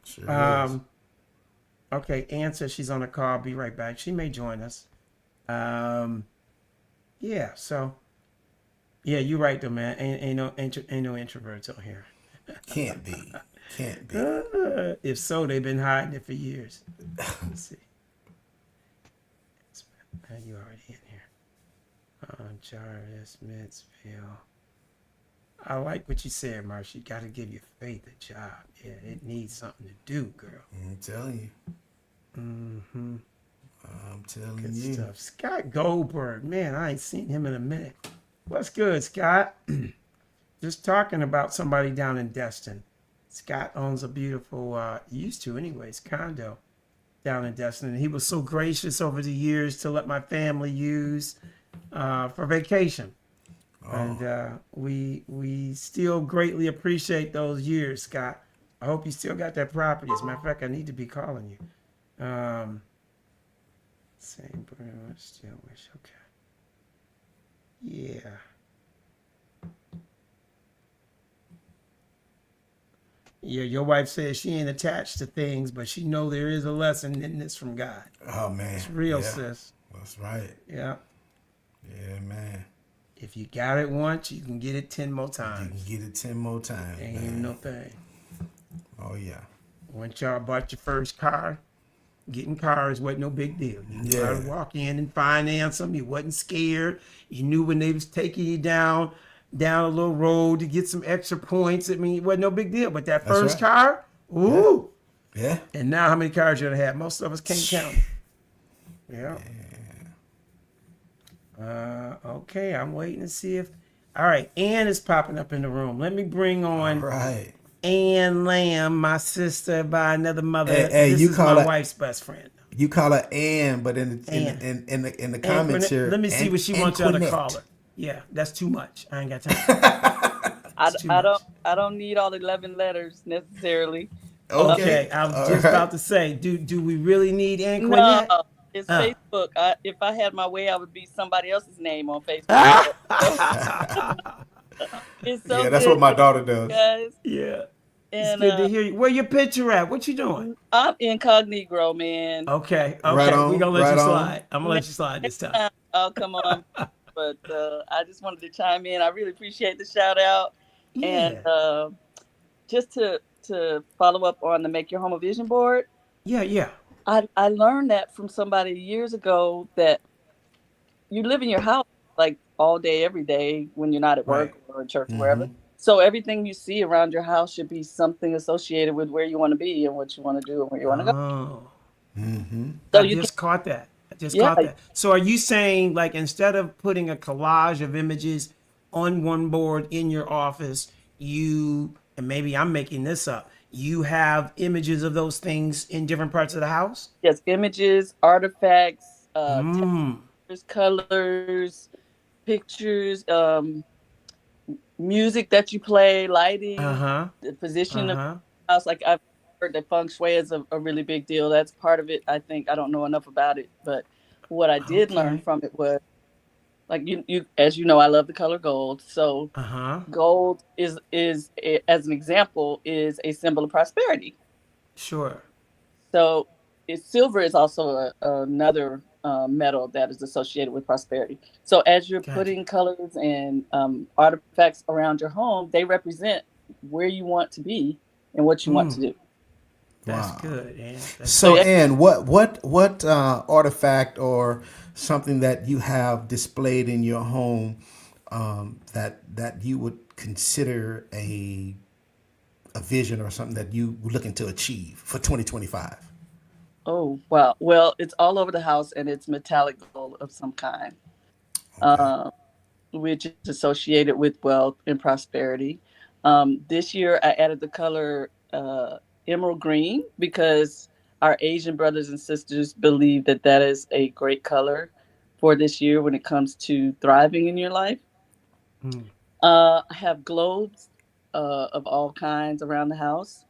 Sure is. Okay, Ann says she's on a call. Be right back. She may join us. Yeah, so yeah, you're right though, man. Ain't no introverts on here. Can't be. If so, they've been hiding it for years. Let's see. You already in here. Jarvis, Mitzville. I like what you said, Marsha. You got to give your faith a job. Yeah, it needs something to do, girl. I'm telling you. Mm-hmm. I'm telling Good you. stuff. Scott Goldberg. Man, I ain't seen him in a minute. What's good, Scott? Just talking about somebody down in Destin. Scott owns a beautiful, used to anyways, condo down in Destin. And he was so gracious over the years to let my family use for vacation. Oh. And we still greatly appreciate those years, Scott. I hope you still got that property. As a matter of fact, I need to be calling you. Same, but I still wish. Okay. Yeah. Yeah, your wife says she ain't attached to things, but she know there is a lesson in this from God. Oh, man. It's real, sis. That's right. Yeah. Yeah, man. If you got it once, you can get it 10 more times. You can get it 10 more times, Ain't even no thing. Oh, yeah. Once y'all bought your first car, getting cars wasn't no big deal. You knew how to Yeah. walk in and finance them. You wasn't scared. You knew when they was taking you down a little road to get some extra points. I mean, it wasn't no big deal. But that That's first right. car, ooh. Yeah. And now how many cars you gonna have? Most of us can't count it. Yeah. Okay, I'm waiting to see if. All right, Ann is popping up in the room. Let me bring on Right. Ann Lamb, my sister by another mother. Hey, This you is call my her- wife's best friend. You call her Ann, but in Ann. the comments here, Let me see what she wants y'all to Anquinette. call her. Yeah, that's too much. I ain't got time. It's too much. I don't need all 11 letters necessarily. Okay, I was All just right. about to say, do we really need No, Anquinette? it's Uh. Facebook. If I had my way, I would be somebody else's name on Facebook. It's so Yeah, that's good, what my daughter does. guys. Yeah. It's And good to hear you. Where your picture at? What you doing? I'm incognito, man. Okay, Right we on, gonna let right you on. slide. I'm gonna let you slide this time. I'll come on. But I just wanted to chime in. I really appreciate the shout out. And Yeah. just to follow up on the Make Your Home a Vision board, Yeah. I learned that from somebody years ago that you live in your house like all day, every day when you're not at work Right. or at church or wherever. So everything you see around your house should be something associated with where you want to be and what you want to do and where you want to go. Oh. So I you just caught that. Yeah. So are you saying, like, instead of putting a collage of images on one board in your office, and maybe I'm making this up, you have images of those things in different parts of the house? yes, images, artifacts, Mm. textures, colors, pictures, music that you play, lighting, Uh-huh. the position of Uh-huh. the house. Like I've heard that feng shui is a really big deal. That's part of it. I think I don't know enough about it, but what I did learn Okay. from it was like you as you know, I love the color gold. So Uh-huh. gold is as an example is a symbol of prosperity. Sure. So silver is also another metal that is associated with prosperity. So as you're Gotcha. putting colors and artifacts around your home, they represent where you want to be and what you want to do. That's Wow. good, man. That's So, yeah. Ann, what artifact or something that you have displayed in your home that you would consider a vision or something that you were looking to achieve for 2025? Oh, wow. Well, it's all over the house and it's metallic gold of some kind, uh, which is associated with wealth and prosperity. This year, I added the color emerald green because our Asian brothers and sisters believe that that is a great color for this year when it comes to thriving in your life. Mm. I have globes of all kinds around the house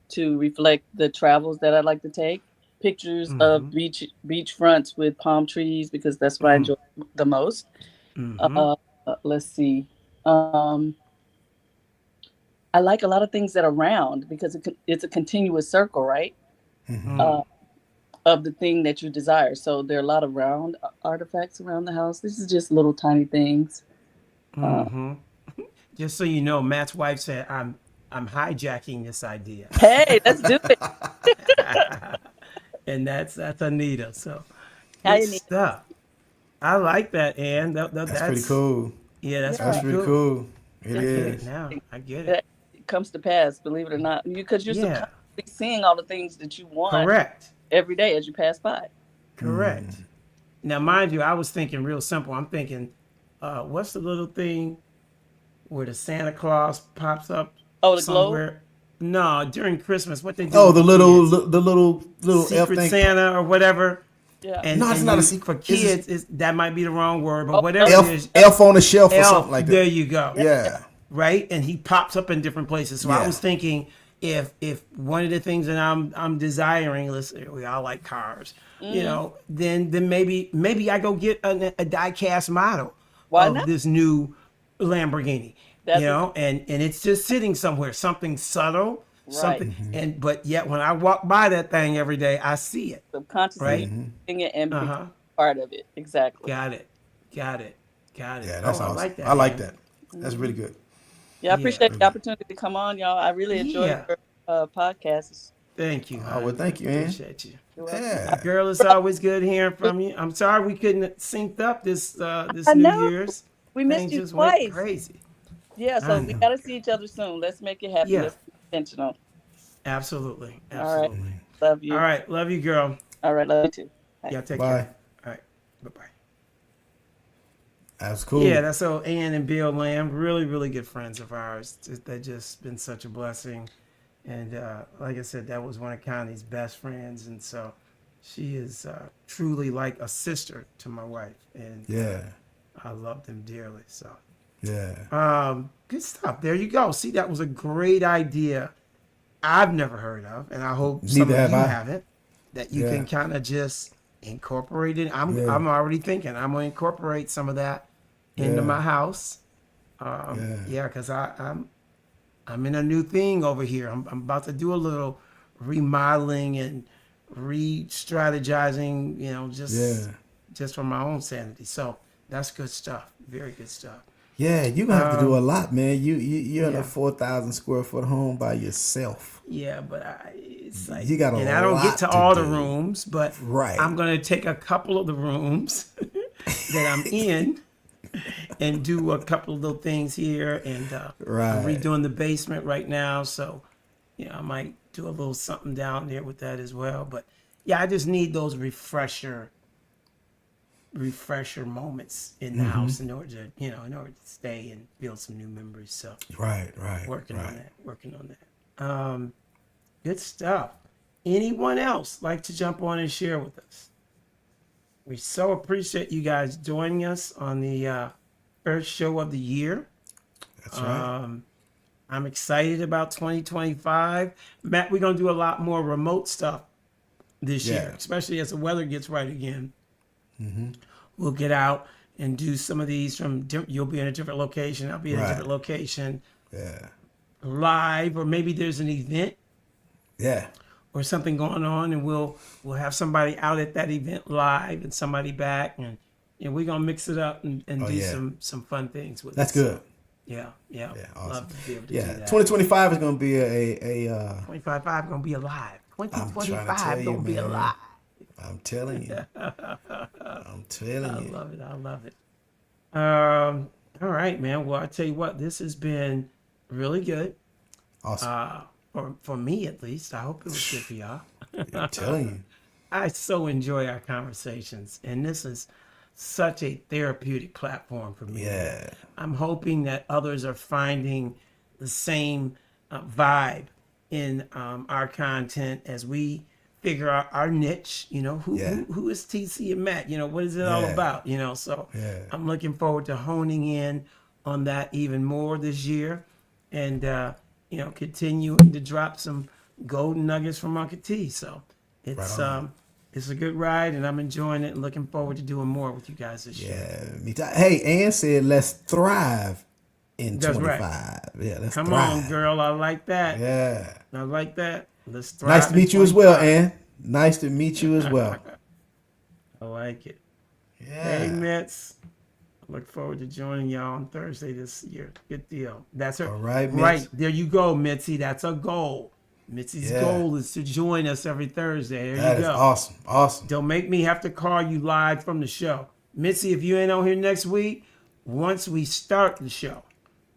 to reflect the travels that I like to take. Pictures of beach fronts with palm trees because that's what I enjoy the most. Mm-hmm. Let's see. Um, I like a lot of things that are round because it's a continuous circle, right? Uh, of the thing that you desire. So there are a lot of round artifacts around the house. This is just little tiny things. Mm-hmm. Just so you know, Matt's wife said I'm hijacking this idea. Hey, let's do it. And that's Anita. So Hi, good Anita. stuff. I like that, Ann. That's pretty cool. Yeah, that's That's pretty pretty cool. cool. It I get it is. now. I get it. It comes to pass, believe it or not, because you're Yeah. subconsciously seeing all the things that you want Correct. every day as you pass by. Correct. Now, mind you, I was thinking real simple. I'm thinking, what's the little thing where the Santa Claus pops up Oh, the globe? somewhere? No, during Christmas, what they do? Oh, with the kids? little elf Secret thing. Santa or whatever. Yeah. And, No, it's and not a you- secret. For It's just- kids, that might be the wrong word, but Oh, whatever Elf, it is, elf on the shelf or elf, something like there that. you go. Yeah. Right, and he pops up in different places. So I Yeah. was thinking, if one of the things that I'm desiring, we all like cars, you know, then maybe I go get a die-cast model Why of not? this new Lamborghini, That's you know, and it's just sitting somewhere, something subtle, something, and but yet when I walk by that thing every day, I see it. Subconsciously Right. seeing it and Uh-huh. become part of it. Exactly. Got it. Yeah, Oh, that's I awesome. like that. I like man. that. That's really good. Yeah, I Yeah. appreciate the opportunity to come on, y'all. I really enjoyed Yeah. your podcast. Thank you, Oh, hon. well, thank you, Ann. Appreciate you. Yeah. Girl, it's always good hearing from you. I'm sorry we couldn't sync up this I New know. Year's. We missed Things you just went twice. crazy. Yeah, I so we know. got to see each other soon. Let's make it happen. Yeah, Let's be intentional. absolutely. All right. Absolutely. Love All you. right. Love you, girl. All right. Love you too. Bye. Y'all take Bye. care. All right. Bye-bye. That was cool. Yeah, that's so Ann and Bill Lamb, really, really good friends of ours. That just been such a blessing. And like I said, that was one of Connie's best friends. And so she is truly like a sister to my wife. And Yeah. I love them dearly. So Yeah. good stuff. There you go. See, that was a great idea I've never heard of. And I hope some Neither of have you I. haven't, that you Yeah. can kind of just incorporate it. I'm Yeah. already thinking I'm going to incorporate some of that into Yeah. my house. Yeah, because I'm in a new thing over here. I'm about to do a little remodeling and re-strategizing, just for my own sanity. So that's good stuff. Very good stuff. Yeah, you're gonna have to do a lot, man. You're in yeah. a 4,000 square foot home by yourself. Yeah, but it's like, You got a and I don't get lot to to all the do. rooms, but Right. I'm gonna take a couple of the rooms that I'm in and do a couple of little things here, and I'm Right. redoing the basement right now, so I might do a little something down there with that as well. But yeah, I just need those refresher moments in the house in order to stay and build some new memories. So Right. working on that. Good stuff. Anyone else like to jump on and share with us? We so appreciate you guys joining us on the first show of the year. That's right. I'm excited about 2025. Matt, we're going to do a lot more remote stuff this year, especially as the weather gets right again. We'll get out and do some of these you'll be in a different location. I'll be in a different location. Yeah. Live, or maybe there's an event Yeah. or something going on, and we'll have somebody out at that event live and somebody back, and we're gonna mix it up and do some fun things with it. That's good. Yeah, Awesome. love to be able to do Yeah. that. 2025 is gonna be a 2025 gonna be alive. I'm trying to tell 2025 you, gonna be man. alive. I'm telling you. I'm telling I you. love it. I love it. All right, man. Well, I tell you what, this has been really good. Awesome. For me at least. I hope it was good for y'all. I'm telling you. I so enjoy our conversations, and this is such a therapeutic platform for me. Yeah. I'm hoping that others are finding the same vibe in our content as we figure out our niche. Who is TC and Matt? What is it all about? So I'm looking forward to honing in on that even more this year, and continuing to drop some golden nuggets from Uncle T. So it's it's a good ride, and I'm enjoying it and looking forward to doing more with you guys this year. Yeah. Me too. Hey, Ann said let's thrive in That's 25. right. Yeah, let's Come thrive. on, girl. I like that. Yeah. I like that. Let's thrive. Nice to in meet you as well, 25. Ann. Nice to meet you as well. I like it. Yeah. Hey, Mitz. I look forward to joining y'all on Thursday this year. Good deal. That's it. All right, Mitz. Right. There you go, Mitzi. That's a goal. Mitzi's Yeah. goal is to join us every Thursday. There That you is go. awesome. Awesome. Don't make me have to call you live from the show. Mitzi, if you ain't on here next week, once we start the show,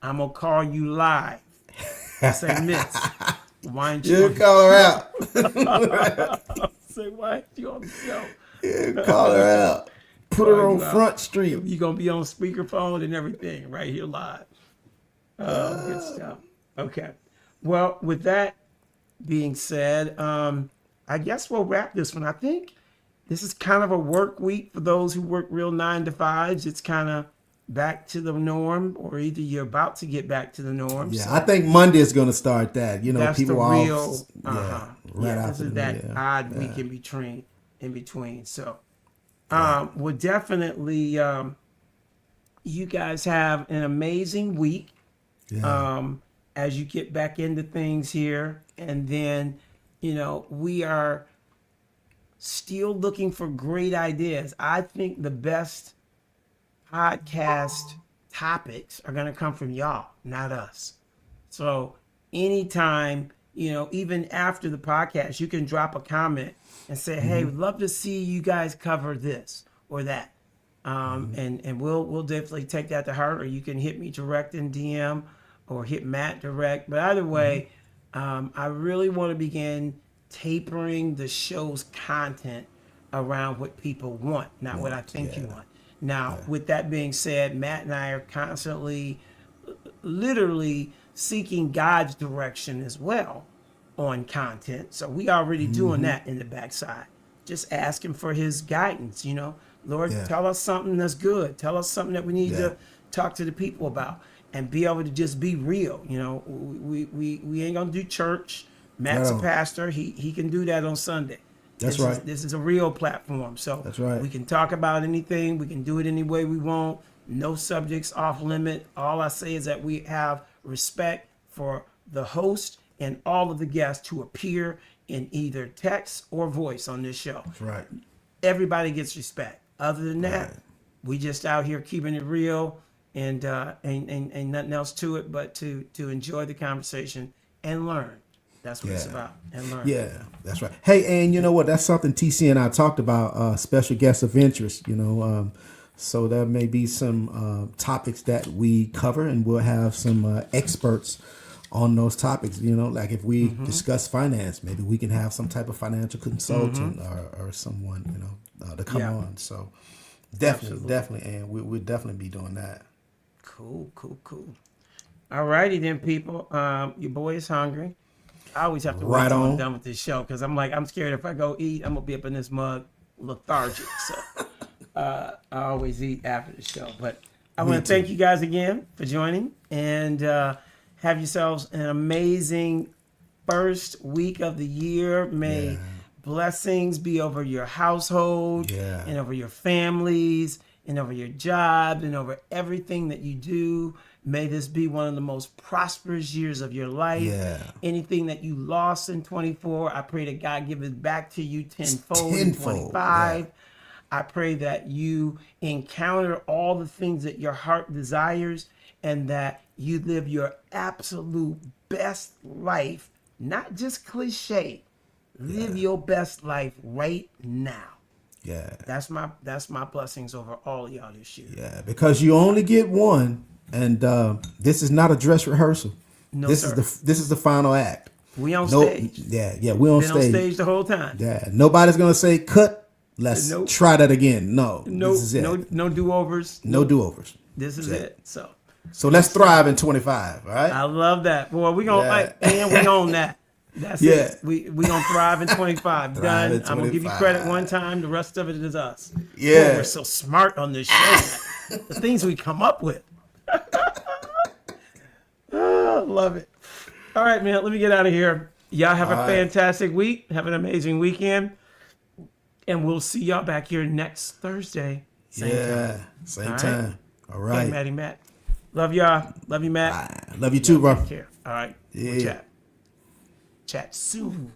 I'm going to call you live. I say, Mitz, why ain't you You on the call her out. Say, why ain't you on the show? You call her out. Put her on you out. Front Street. You're going to be on speakerphone and everything right here live. Good stuff. Okay. Well, with that being said, I guess we'll wrap this one. I think this is kind of a work week for those who work real 9 to 5s. It's kind of back to the norm, or either you're about to get back to the norm. Yeah, So I think Monday is going to start that. that's people the are real. off. Yeah, right This after is the that New Year. odd week in between. So, well, definitely, you guys have an amazing week. Yeah. As you get back into things here, and then we are still looking for great ideas. I think the best podcast topics are going to come from y'all, not us. So anytime even after the podcast, you can drop a comment and say, "Hey, we'd love to see you guys cover this or that," and we'll definitely take that to heart. Or you can hit me direct in DM, or hit Matt direct. But either way, I really want to begin tapering the show's content around what people want, not what I think you want. Now, with that being said, Matt and I are constantly, literally seeking God's direction as well on content. So we already doing that in the backside, just asking for his guidance. Lord, tell us something that's good. Tell us something that we need to talk to the people about, and be able to just be real. We ain't gonna do church. Matt's a pastor. He can do that on Sunday. That's right. This is a real platform. So that's right. We can talk about anything. We can do it any way we want. No subjects off limit. All I say is that we have respect for the host and all of the guests who appear in either text or voice on this show. That's right. Everybody gets respect. Other than that, we just out here keeping it real, and ain't nothing else to it but to enjoy the conversation and learn. That's what it's about, and learn. Yeah, that's right. Hey, and you know what? That's something TC and I talked about, special guests of interest, so there may be some topics that we cover, and we'll have some experts on those topics. Like if we discuss finance, maybe we can have some type of financial consultant or someone, to come on. So definitely, and we'll definitely be doing that. Cool. All righty then, people. Your boy is hungry. I always have to wait till I'm done with this show, because I'm scared if I go eat, I'm gonna be up in this mug lethargic. So I always eat after the show. But I want to thank you guys again for joining, and have yourselves an amazing first week of the year. May blessings be over your household and over your families and over your job and over everything that you do. May this be one of the most prosperous years of your life. Yeah. Anything that you lost in 24, I pray that God give it back to you tenfold in 25. Yeah. I pray that you encounter all the things that your heart desires, and that you live your absolute best life, not just cliche. Live your best life right now. Yeah. That's my blessings over all y'all this year. Yeah, because you only get one. And this is not a dress rehearsal. No, this sir. This is the final act. We on stage. Yeah, we on stage. Been on stage the whole time. Yeah, nobody's gonna say cut. Let's try that again. No, this is it. No do-overs. No do-overs. This is it. So let's thrive in 25. All right. I love that. Boy, we gonna and we own that. That's it. We gonna thrive in 25. Done. I'm gonna give you credit one time. The rest of it is us. Yeah. Boy, we're so smart on this show. The things we come up with. Oh, love it. All right, man. Let me get out of here. Y'all have a fantastic week. Have an amazing weekend. And we'll see y'all back here next Thursday. Same time. Same time. All right. Okay, Matty Matt. Love y'all. Love you, Matt. Love you too, bro. Take care. All right. Yeah. We'll chat soon.